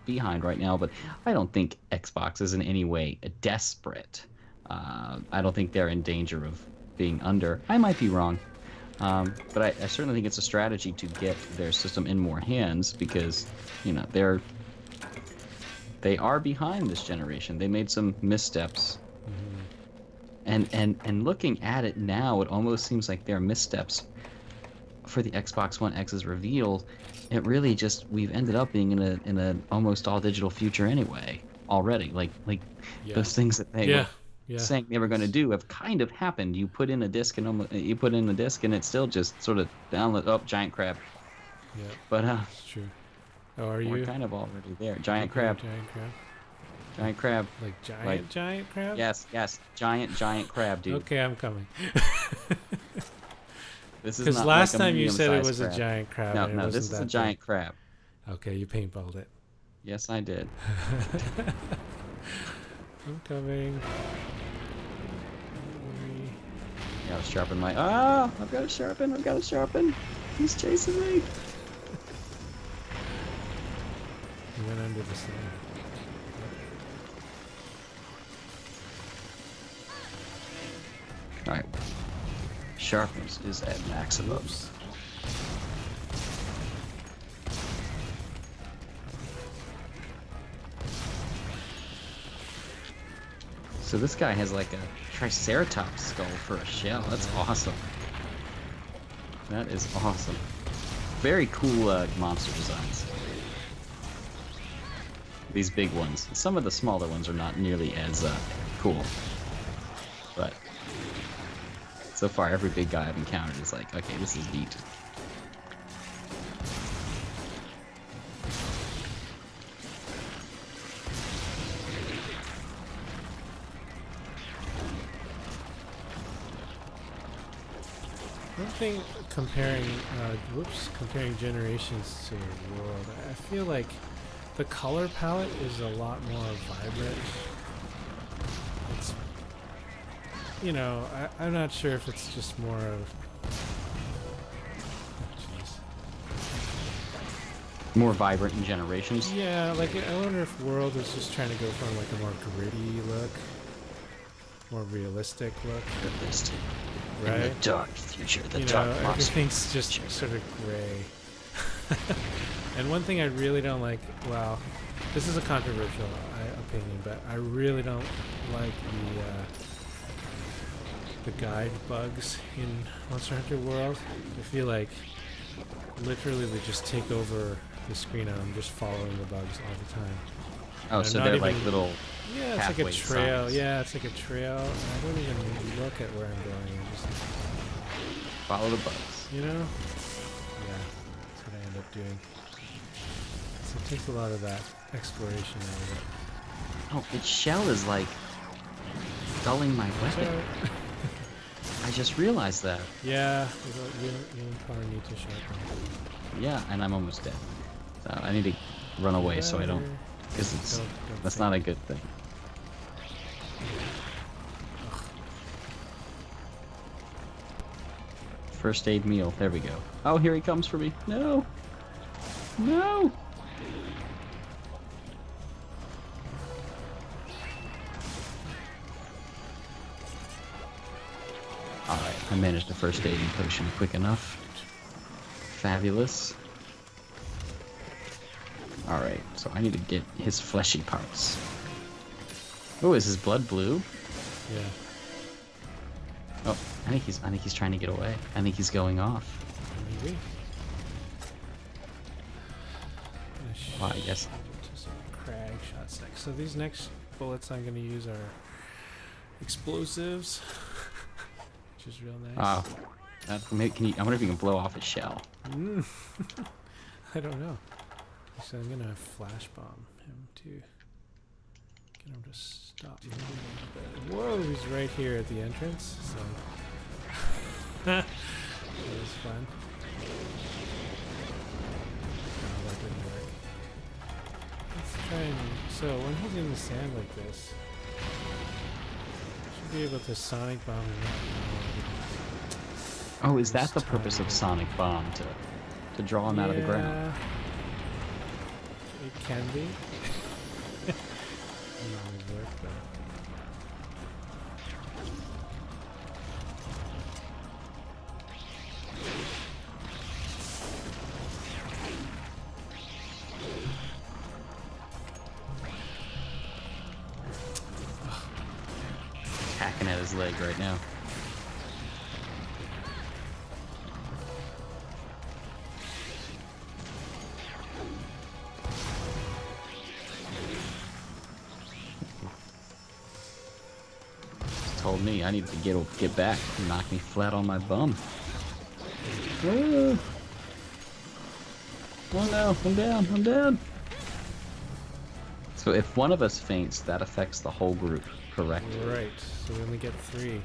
behind right now, but I don't think Xbox is in any way desperate. I don't think they're in danger of being under. I might be wrong. But I certainly think it's a strategy to get their system in more hands because, they are behind this generation. They made some missteps. And looking at it now, it almost seems like their missteps for the Xbox One X's reveal. It really just we've ended up being in a almost all digital future anyway already. Like Yeah. those things that they were Yeah. saying they were going to do have kind of happened. You put in a disc and it's still just sort of download. Oh, giant crab. Yeah. But It's true. Oh, are we're you? kind of already there. Giant crab. Giant crab. Giant crab. Like giant, Like- giant crab? Yes. Giant crab, dude. Okay, I'm coming. This is Because not last like a time you said it medium-sized was a crab. giant crab. No, and it no, this wasn't is a that giant crab. big. Okay, you paintballed it. Yes, I did. I'm coming. Gotta sharpen my. I've got to sharpen. He's chasing me. You went under the sand. Alright. Sharpness is at maximum. Oops. So this guy has like a triceratops skull for a shell. That's awesome. That is awesome. Very cool monster designs. These big ones. Some of the smaller ones are not nearly as cool. But so far, every big guy I've encountered is like, okay, this is neat. One thing comparing generations to World, I feel like the color palette is a lot more vibrant. It's, I'm not sure if it's just more of. Jeez. More vibrant in generations. Yeah, like I wonder if World is just trying to go from like a more gritty look, more realistic look. Realistic. Right? In the dark future, the You dark know, monster. everything's just sort of gray. And one thing I really don't like, well, this is a controversial opinion, but I really don't like the guide bugs in Monster Hunter World. I feel like literally they just take over the screen and I'm just following the bugs all the time. Oh, I'm so not they're even- like little. Yeah, it's like a Pathway trail. signs. Yeah, it's like a trail. And I don't even look at where I'm going. I just, Follow the bugs. Yeah, that's what I end up doing. So it takes a lot of that exploration out of it. Oh, its shell is like dulling my weapon. I just realized that. Yeah, you probably need to sharpen it. Yeah, and I'm almost dead. So I need to run away so I don't, because that's not a good thing. First aid meal. There we go. Oh, here he comes for me. No. No. Alright, I managed the first aiding potion quick enough. Fabulous. Alright, so I need to get his fleshy parts. Oh, is his blood blue? Yeah. Oh, I think he's trying to get away. I think he's going off. Maybe. Well, I guess. Crag shot stack. So these next bullets I'm going to use are explosives, which is real nice. I wonder if you can blow off his shell. I don't know. So I'm going to flash bomb him to get him to stop moving a bit. Whoa, he's right here at the entrance. So that was fun. No, that didn't work. Let's try and, so when he's in the sand like this, should be able to sonic bomb him out. Oh, is that the purpose of sonic bomb, to draw him out of the ground? It can be. Doesn't always work, but. Hacking at his leg right now. Told me I need to get back and knock me flat on my bum. Oh no, I'm down, I'm down. So if one of us faints, that affects the whole group, correct? Right, so we only get 3.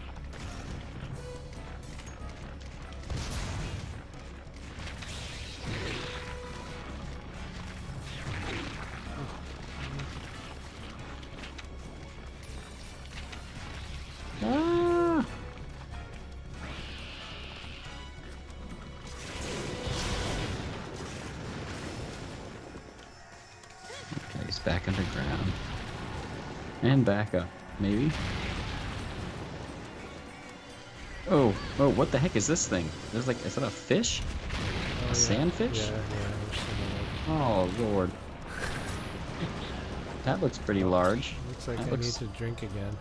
Ah! Okay, he's back underground. And back up, maybe? Oh, what the heck is this thing? There's like, is that a fish? Oh, A sandfish? Yeah. Oh, Lord. That looks pretty large. Looks like that I looks... need to drink again.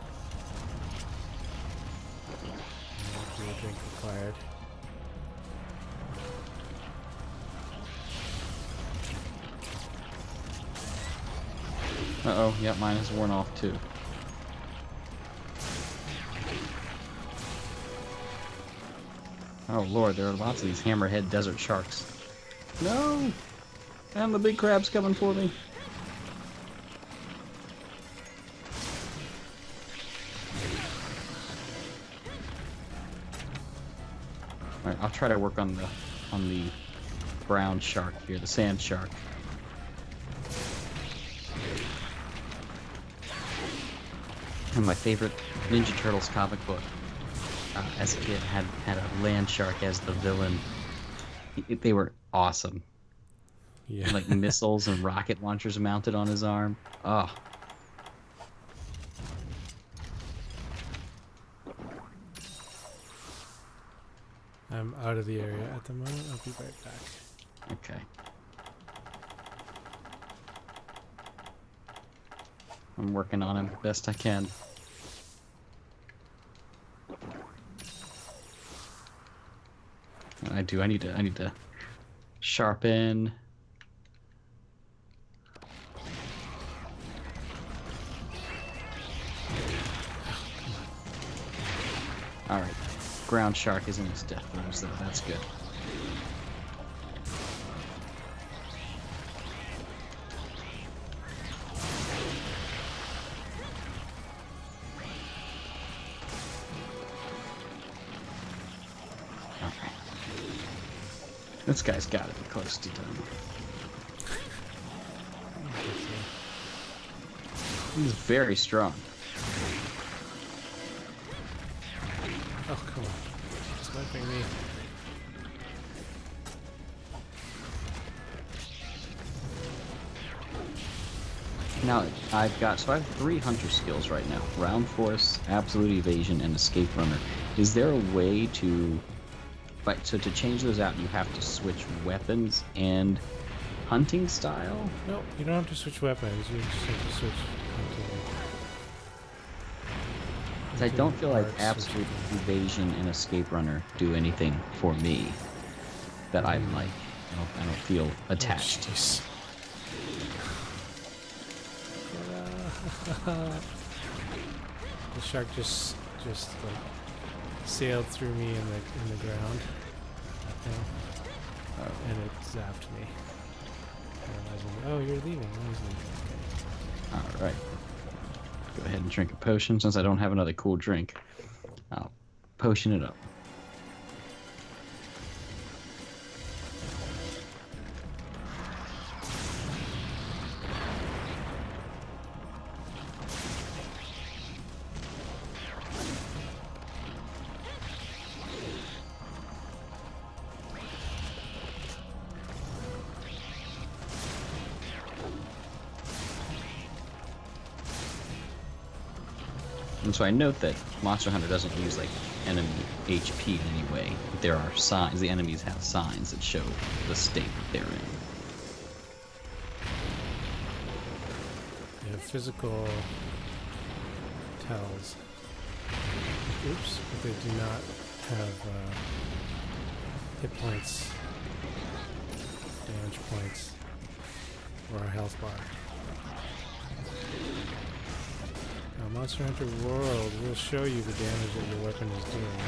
No drink required. Uh-oh, yeah, mine is worn off too. Oh Lord, there are lots of these hammerhead desert sharks. No! And the big crab's coming for me. Alright, I'll try to work on the brown shark here, the sand shark. And my favorite Ninja Turtles comic book, as a kid, had a land shark as the villain. They were awesome. Yeah. Like missiles and rocket launchers mounted on his arm. Oh. I'm out of the area at the moment. I'll be right back. Okay. I'm working on him best I can. I need to sharpen. All right. Ground shark isn't his death throes though. That's good. This guy's got to be close to done. He's very strong. Oh, come on. Sniping me. Now, I have 3 hunter skills right now. Round force, absolute evasion, and escape runner. Is there a way to... So to change those out, you have to switch weapons and hunting style? No, you don't have to switch weapons. You just have to switch I don't feel like absolute evasion and escape runner do anything for me that I'm like, I don't feel attached. The shark just like sailed through me in the ground, I think, and it zapped me. Oh, you're leaving. All right. Go ahead and drink a potion since I don't have another cool drink. I'll potion it up. And so I note that Monster Hunter doesn't use like enemy HP in any way. There are signs, the enemies have signs that show the state that they're in. They have physical tells. Oops, but they do not have hit points, damage points, or a health bar. Now, Monster Hunter World will show you the damage that your weapon is doing.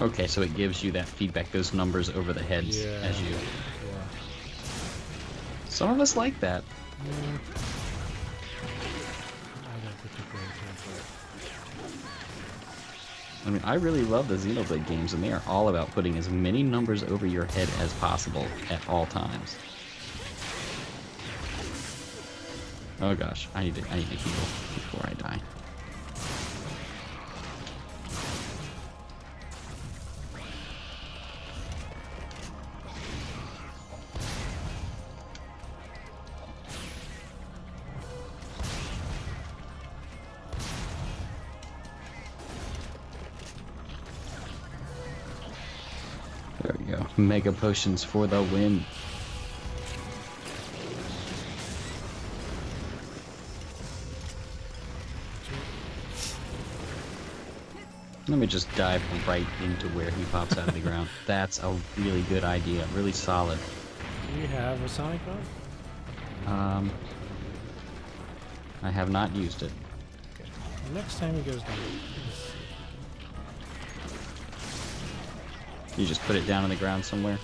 Okay, so it gives you that feedback, those numbers over the heads as you... Yeah. Some of us like that. Yeah. I don't particularly care for it. I mean, I really love the Xenoblade games, and they are all about putting as many numbers over your head as possible at all times. Oh gosh, I need to heal before I die. There we go. Mega potions for the win. Let me just dive right into where he pops out of the ground. That's a really good idea. Really solid. Do you have a Sonic Bomb? I have not used it. Okay. Next time he goes down. You just put it down on the ground somewhere?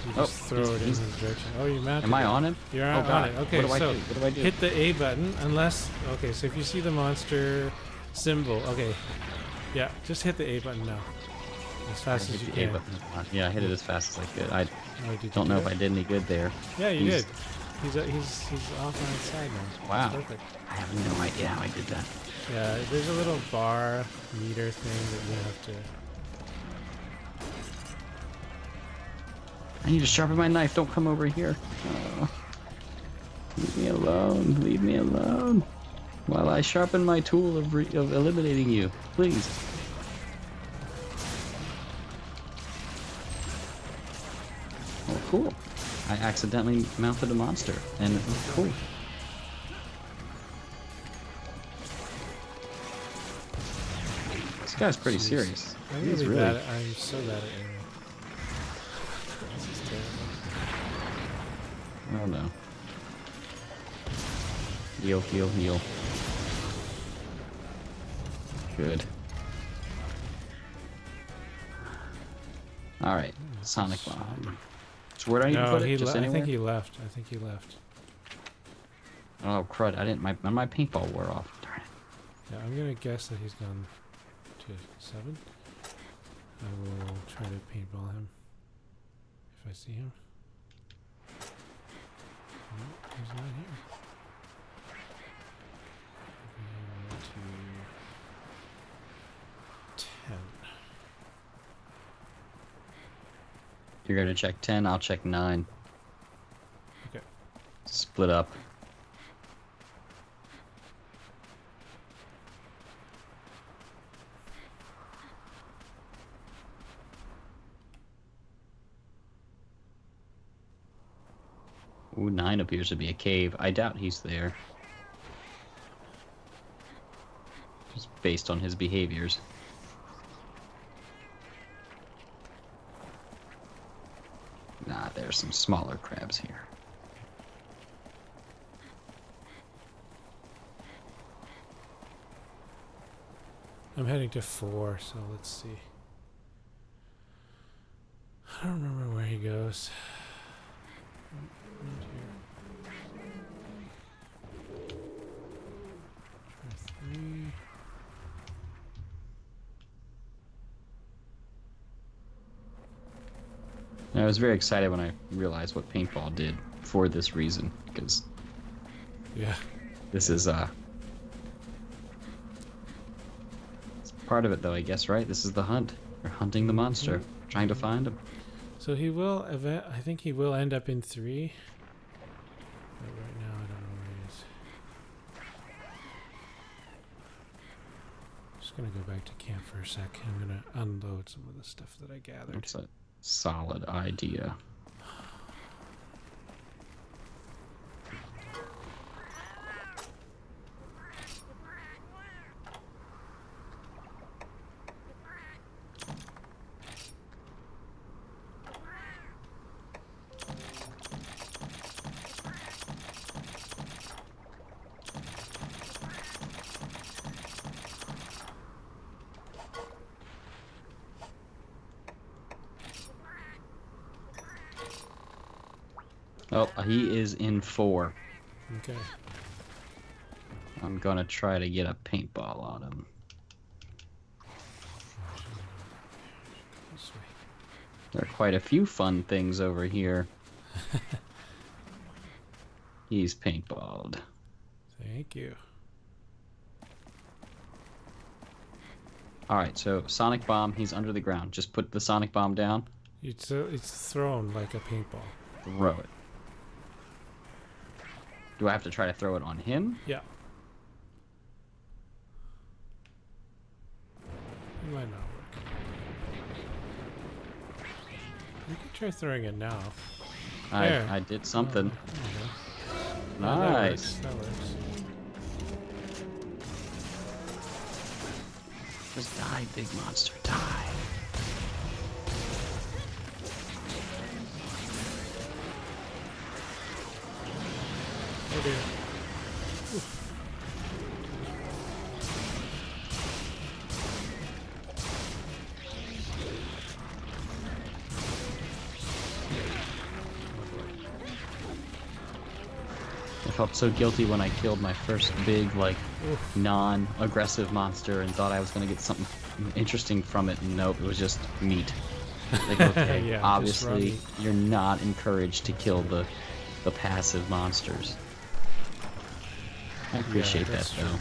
You just throw it in his direction. Oh, you mounted Am I it. on him? You're on it. Okay, what so do I do? hit the A button unless... Okay, so if you see the monster symbol... Okay. Yeah, just hit the A button now. As fast as you can. Yeah, I hit it as fast as I could. I don't know if I did any good there. Yeah, you did. He's off on his side now. Wow. That's perfect. I have no idea how I did that. Yeah, there's a little bar meter thing that you have to... I need to sharpen my knife. Don't come over here. Oh. Leave me alone. Leave me alone. While I sharpen my tool of eliminating you. Please. Oh, cool. I accidentally mounted a monster. And it was cool. This guy's pretty serious. I'm so bad at aiming. This is terrible. Oh no. Heal, heal, heal. Good. Alright, Sonic Bomb. So where do I need to put it? Just anywhere? I think he left. Oh crud, I didn't, my paintball wore off. Darn it. Yeah, I'm gonna guess that he's gone to Okay, 7. I will try to paintball him if I see him. No, he's not here. To 10. You're gonna check 10. I'll check 9. Okay. Split up. Ooh, 9 appears to be a cave. I doubt he's there. Just based on his behaviors. Nah, there's some smaller crabs here. I'm heading to 4, so let's see. I don't remember where he goes. Right here. Try 3. And I was very excited when I realized what paintball did for this reason, because Yeah. this is it's part of it, though, I guess, right? This is the hunt. We're hunting the monster, trying to find him. So he will I think he will end up in 3. But right now I don't know where he is. Just gonna go back to camp for a sec. I'm gonna unload some of the stuff that I gathered. That's a solid idea. Oh, he is in 4. Okay. I'm gonna try to get a paintball on him. This way. There are quite a few fun things over here. He's paintballed. Thank you. Alright, so sonic bomb, he's under the ground. Just put the sonic bomb down, It's thrown like a paintball. throw it. Do I have to try to throw it on him? Yeah. It might not work. You can try throwing it now. There. I did something. There you go. Nice. That works. Just die, big monster, die. Oh dear. I felt so guilty when I killed my first big, like, Oof. non-aggressive monster and thought I was going to get something interesting from it, and nope, it was just meat. Like, okay, Yeah, just obviously running. you're not encouraged to kill the passive monsters. I appreciate that, that's true. though.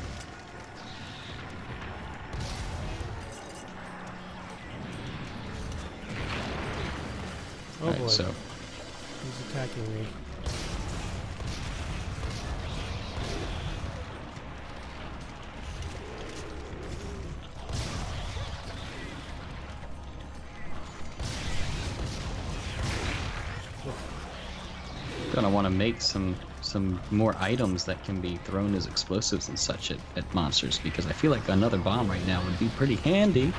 Oh Alright, boy. so He's attacking me. gonna want to make some more items that can be thrown as explosives and such at monsters, because I feel like another bomb right now would be pretty handy.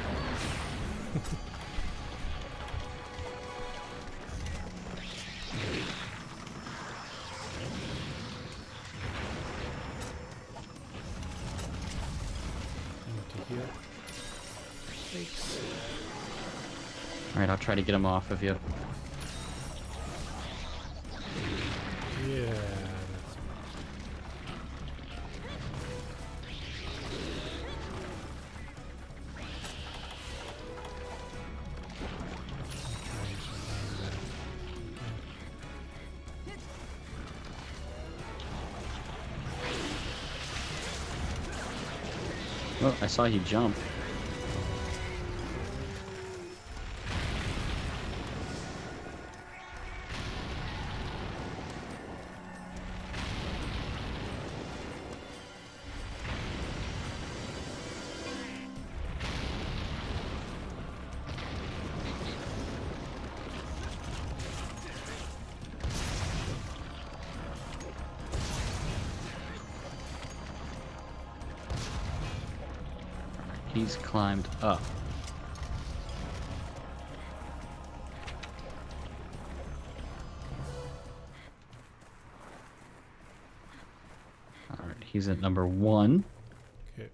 I need to heal. Thanks. Alright, I'll try to get him off of you. Yeah, that's Oh, I saw you jump. He's climbed up. Alright, he's at number 1. Okay.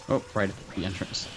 Oh, right at the entrance.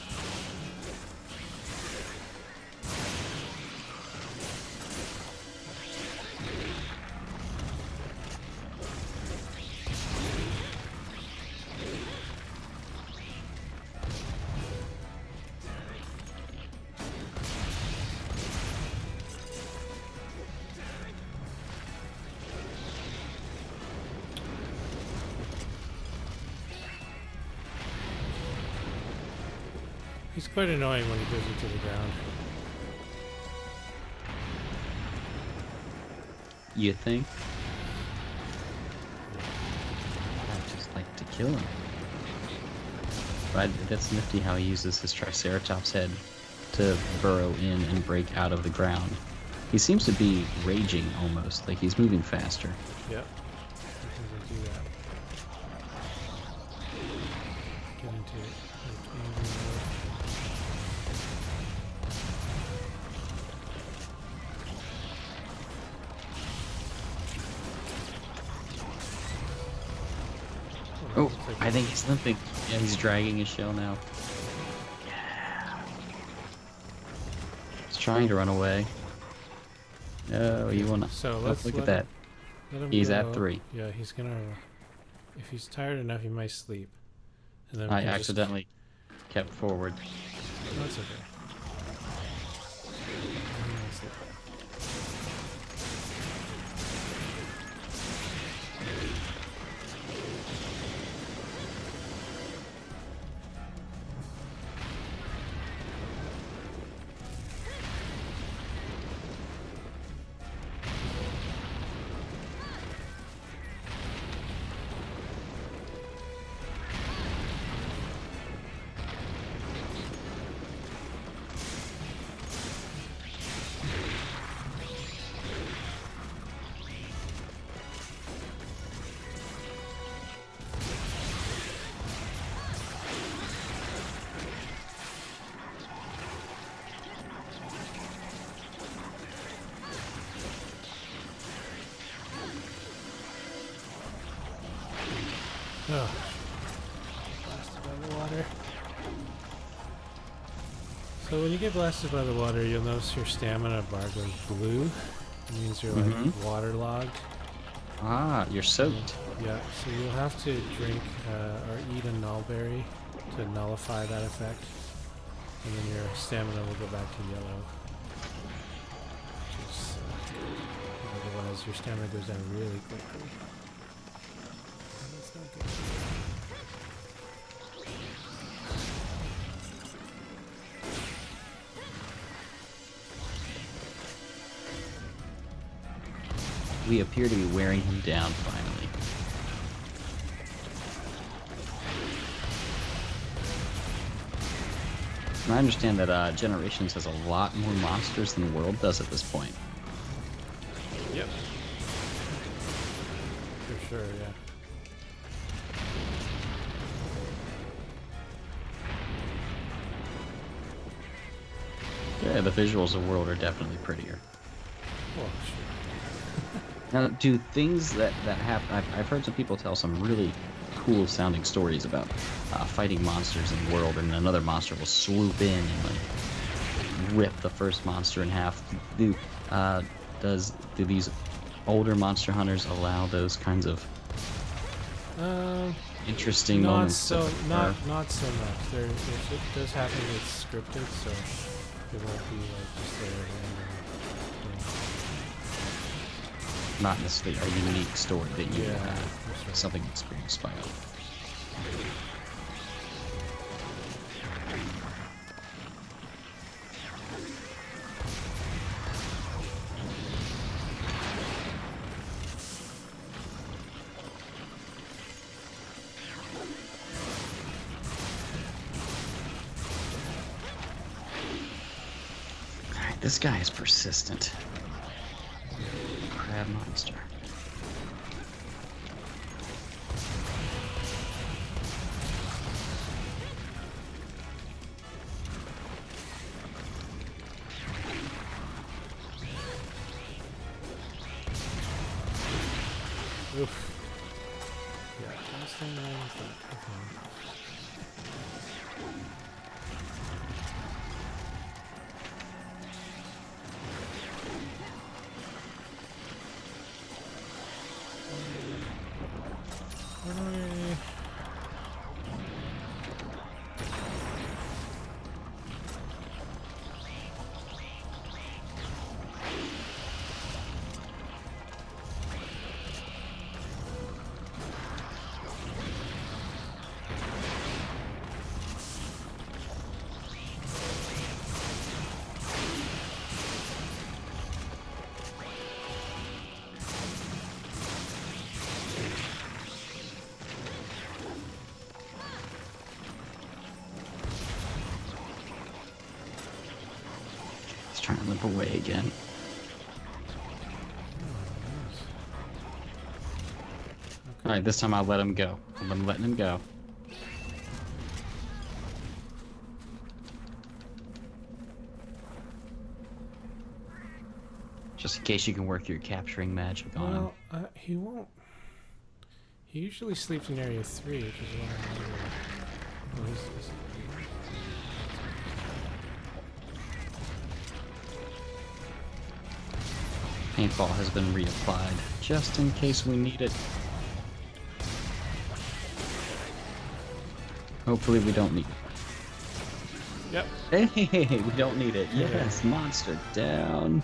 He's quite annoying when he goes into the ground. You think? I'd just like to kill him. But that's nifty how he uses his Triceratops head to burrow in and break out of the ground. He seems to be raging almost, like he's moving faster. Yep. Sometimes I do that. Get into like angry mode. Oh, I think he's limping. Yeah, he's dragging his shell now. Yeah. He's trying to run away. Oh, you wanna... So oh, let's look at that. Let him He's go. at 3. Yeah, he's gonna. If he's tired enough, he might sleep. And then we I can accidentally kept forward. Just... That's okay. He might sleep. Oh. Blasted by the water. So when you get blasted by the water, you'll notice your stamina bar goes blue. It means you're like waterlogged. Ah, you're soaked. Yeah, so you'll have to drink or eat a nullberry to nullify that effect. And then your stamina will go back to yellow. Which is good. Otherwise your stamina goes down really quickly. And that's not good. We appear to be wearing him down finally. And I understand that Generations has a lot more monsters than World does at this point. Yep. For sure, yeah. Yeah, the visuals of World are definitely prettier. Well, sure. Now, do things that happen... I've heard some people tell some really cool sounding stories about fighting monsters in World, and another monster will swoop in and like rip the first monster in half. Do these older monster hunters allow those kinds of interesting Not moments so, to occur. not so much. There, if it does happen, it's scripted, so it won't be like just a random thing. Not necessarily a unique story that you Yeah, have. that's right. Something experienced by others. Alright, this guy is persistent. Crab monster. Oof. Yeah, last time I was that. Okay. Where do I... He's trying to limp away again. Alright, this time I'll let him go. I'm letting him go. Just in case you can work your capturing magic on him. Well, he won't. He usually sleeps in area 3, which is why I'm wondering. Oh, Paintball has been reapplied, just in case we need it. Hopefully we don't need it. Yep. Hey, we don't need it. Yeah. Yes, monster down.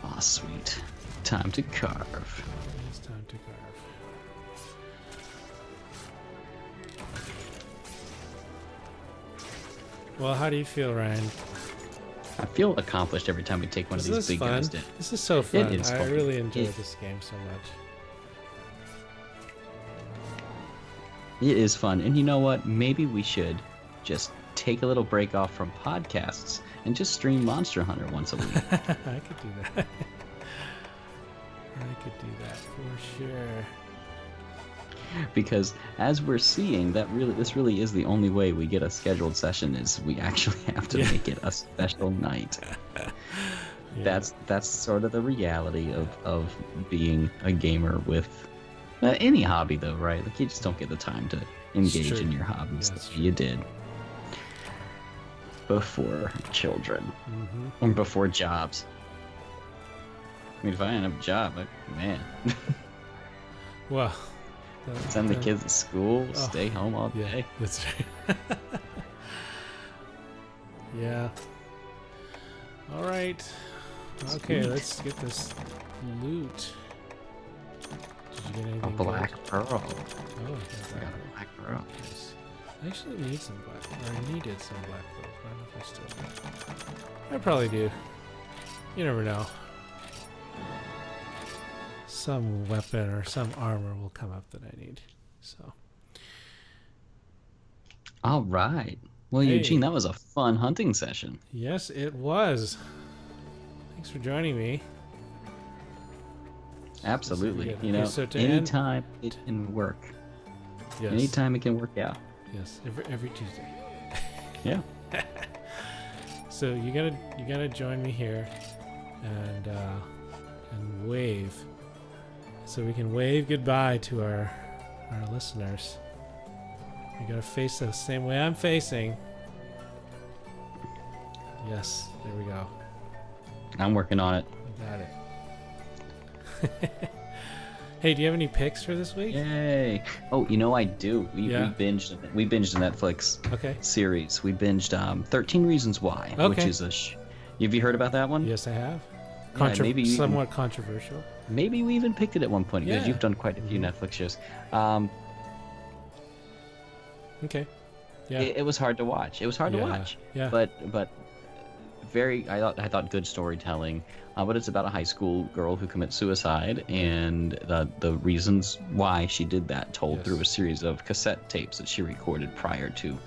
Aw, sweet. Time to carve. It's time to carve. Well, how do you feel, Ryan? I feel accomplished every time we take one of these big guys down. This is so fun. It is I fun. really enjoy this game so much. It is fun. And you know what? Maybe we should just take a little break off from podcasts and just stream Monster Hunter once a week. I could do that. I could do that for sure. Because as we're seeing, this really is the only way we get a scheduled session is we actually have to make it a special night. Yeah. That's sort of the reality of being a gamer with any hobby, though, right? Like you just don't get the time to engage true. in your hobbies Yeah, that you did before children Mm-hmm. or before jobs. I mean, if I didn't have a job, man, Well, send the kids to school, Oh, stay home all yeah, day. that's right. Yeah. All right. Okay, let's get this loot. Did you get anything? A black good? pearl. Oh, I got I got a black pearl. Nice. I actually need some black, or I needed some black pearls. I don't know if I still do. I probably do. You never know. Some weapon or some armor will come up that I need. So. All right. Well, Hey. Eugene, that was a fun hunting session. Yes, it was. Thanks for joining me. Absolutely. good. You Okay, know, so to end- anytime it can work. Yes. Anytime it can work out. Yes. Every Tuesday. Yeah. So you gotta join me here, and wave, so we can wave goodbye to our listeners. You gotta face the same way I'm facing. Yes, there we go. I'm working on it. I got it. Hey, do you have any picks for this week? Yay! Oh, I do. We binged a Netflix series. We binged 13 Reasons Why, which is have you heard about that one? Yes, I have. Maybe somewhat controversial. Maybe we even picked it at one point because you've done quite a few Netflix shows. Okay. Yeah. It was hard to watch. It was hard to watch. Yeah. But I thought good storytelling. But it's about a high school girl who commits suicide and the reasons why she did that, told through a series of cassette tapes that she recorded prior to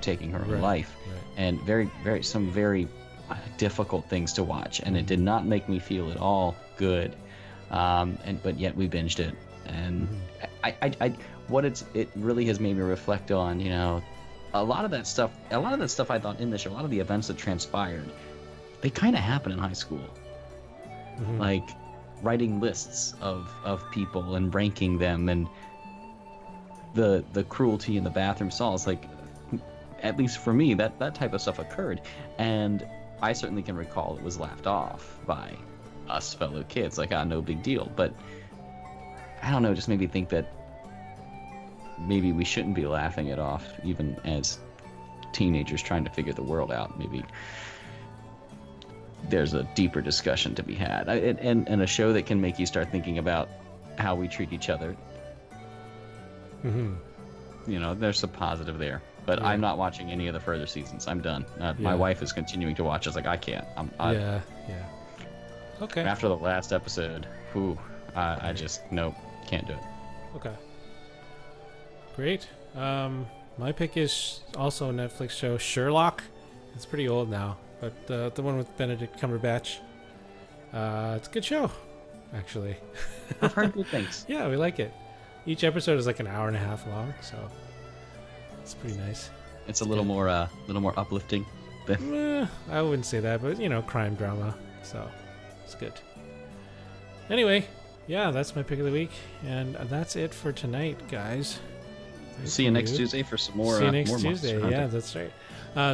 taking her own life, and some very difficult things to watch, and it did not make me feel at all good. But yet we binged it, and it really has made me reflect on, a lot of that stuff I thought in the show, a lot of the events that transpired, they kind of happen in high school. Like writing lists of people and ranking them, and the cruelty in the bathroom stalls, like, at least for me, that type of stuff occurred, and I certainly can recall it was laughed off by us fellow kids, like, no big deal. But I don't know, just made me think that maybe we shouldn't be laughing it off, even as teenagers trying to figure the world out. Maybe there's a deeper discussion to be had, and a show that can make you start thinking about how we treat each other. There's some positive there. But I'm not watching any of the further seasons. I'm done. My wife is continuing to watch. I was like, I can't. Okay. After the last episode, I just, nope, can't do it. Okay. Great. My pick is also a Netflix show, Sherlock. It's pretty old now, but the one with Benedict Cumberbatch. It's a good show, actually. I've heard good things. Yeah, we like it. Each episode is like an hour and a half long, so it's pretty nice. It's a little more uplifting. I wouldn't say that, but crime drama, so it's good. Anyway, that's my pick of the week, and that's it for tonight, guys. See you next Tuesday for some more. See you next more Tuesday. Yeah, that's right.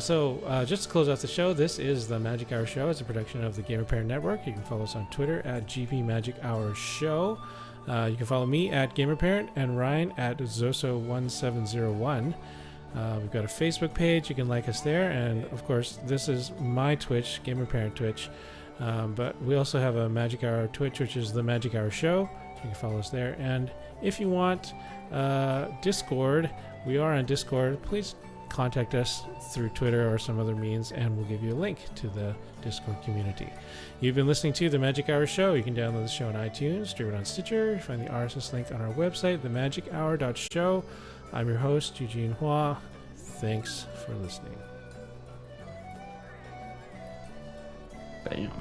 So just to close off the show, this is the Magic Hour Show. It's a production of the Gamer Parent Network. You can follow us on Twitter at GP Magic Hour Show. You can follow me at Gamer Parent and Ryan at Zoso1701. We've got a Facebook page. You can like us there. And, of course, this is my Twitch, Gamer Parent Twitch. But we also have a Magic Hour Twitch, which is the Magic Hour Show. So you can follow us there. And if you want Discord, we are on Discord. Please contact us through Twitter or some other means, and we'll give you a link to the Discord community. You've been listening to The Magic Hour Show. You can download the show on iTunes, stream it on Stitcher, find the RSS link on our website, themagichour.show. I'm your host, Eugene Hua. Thanks for listening. Bam.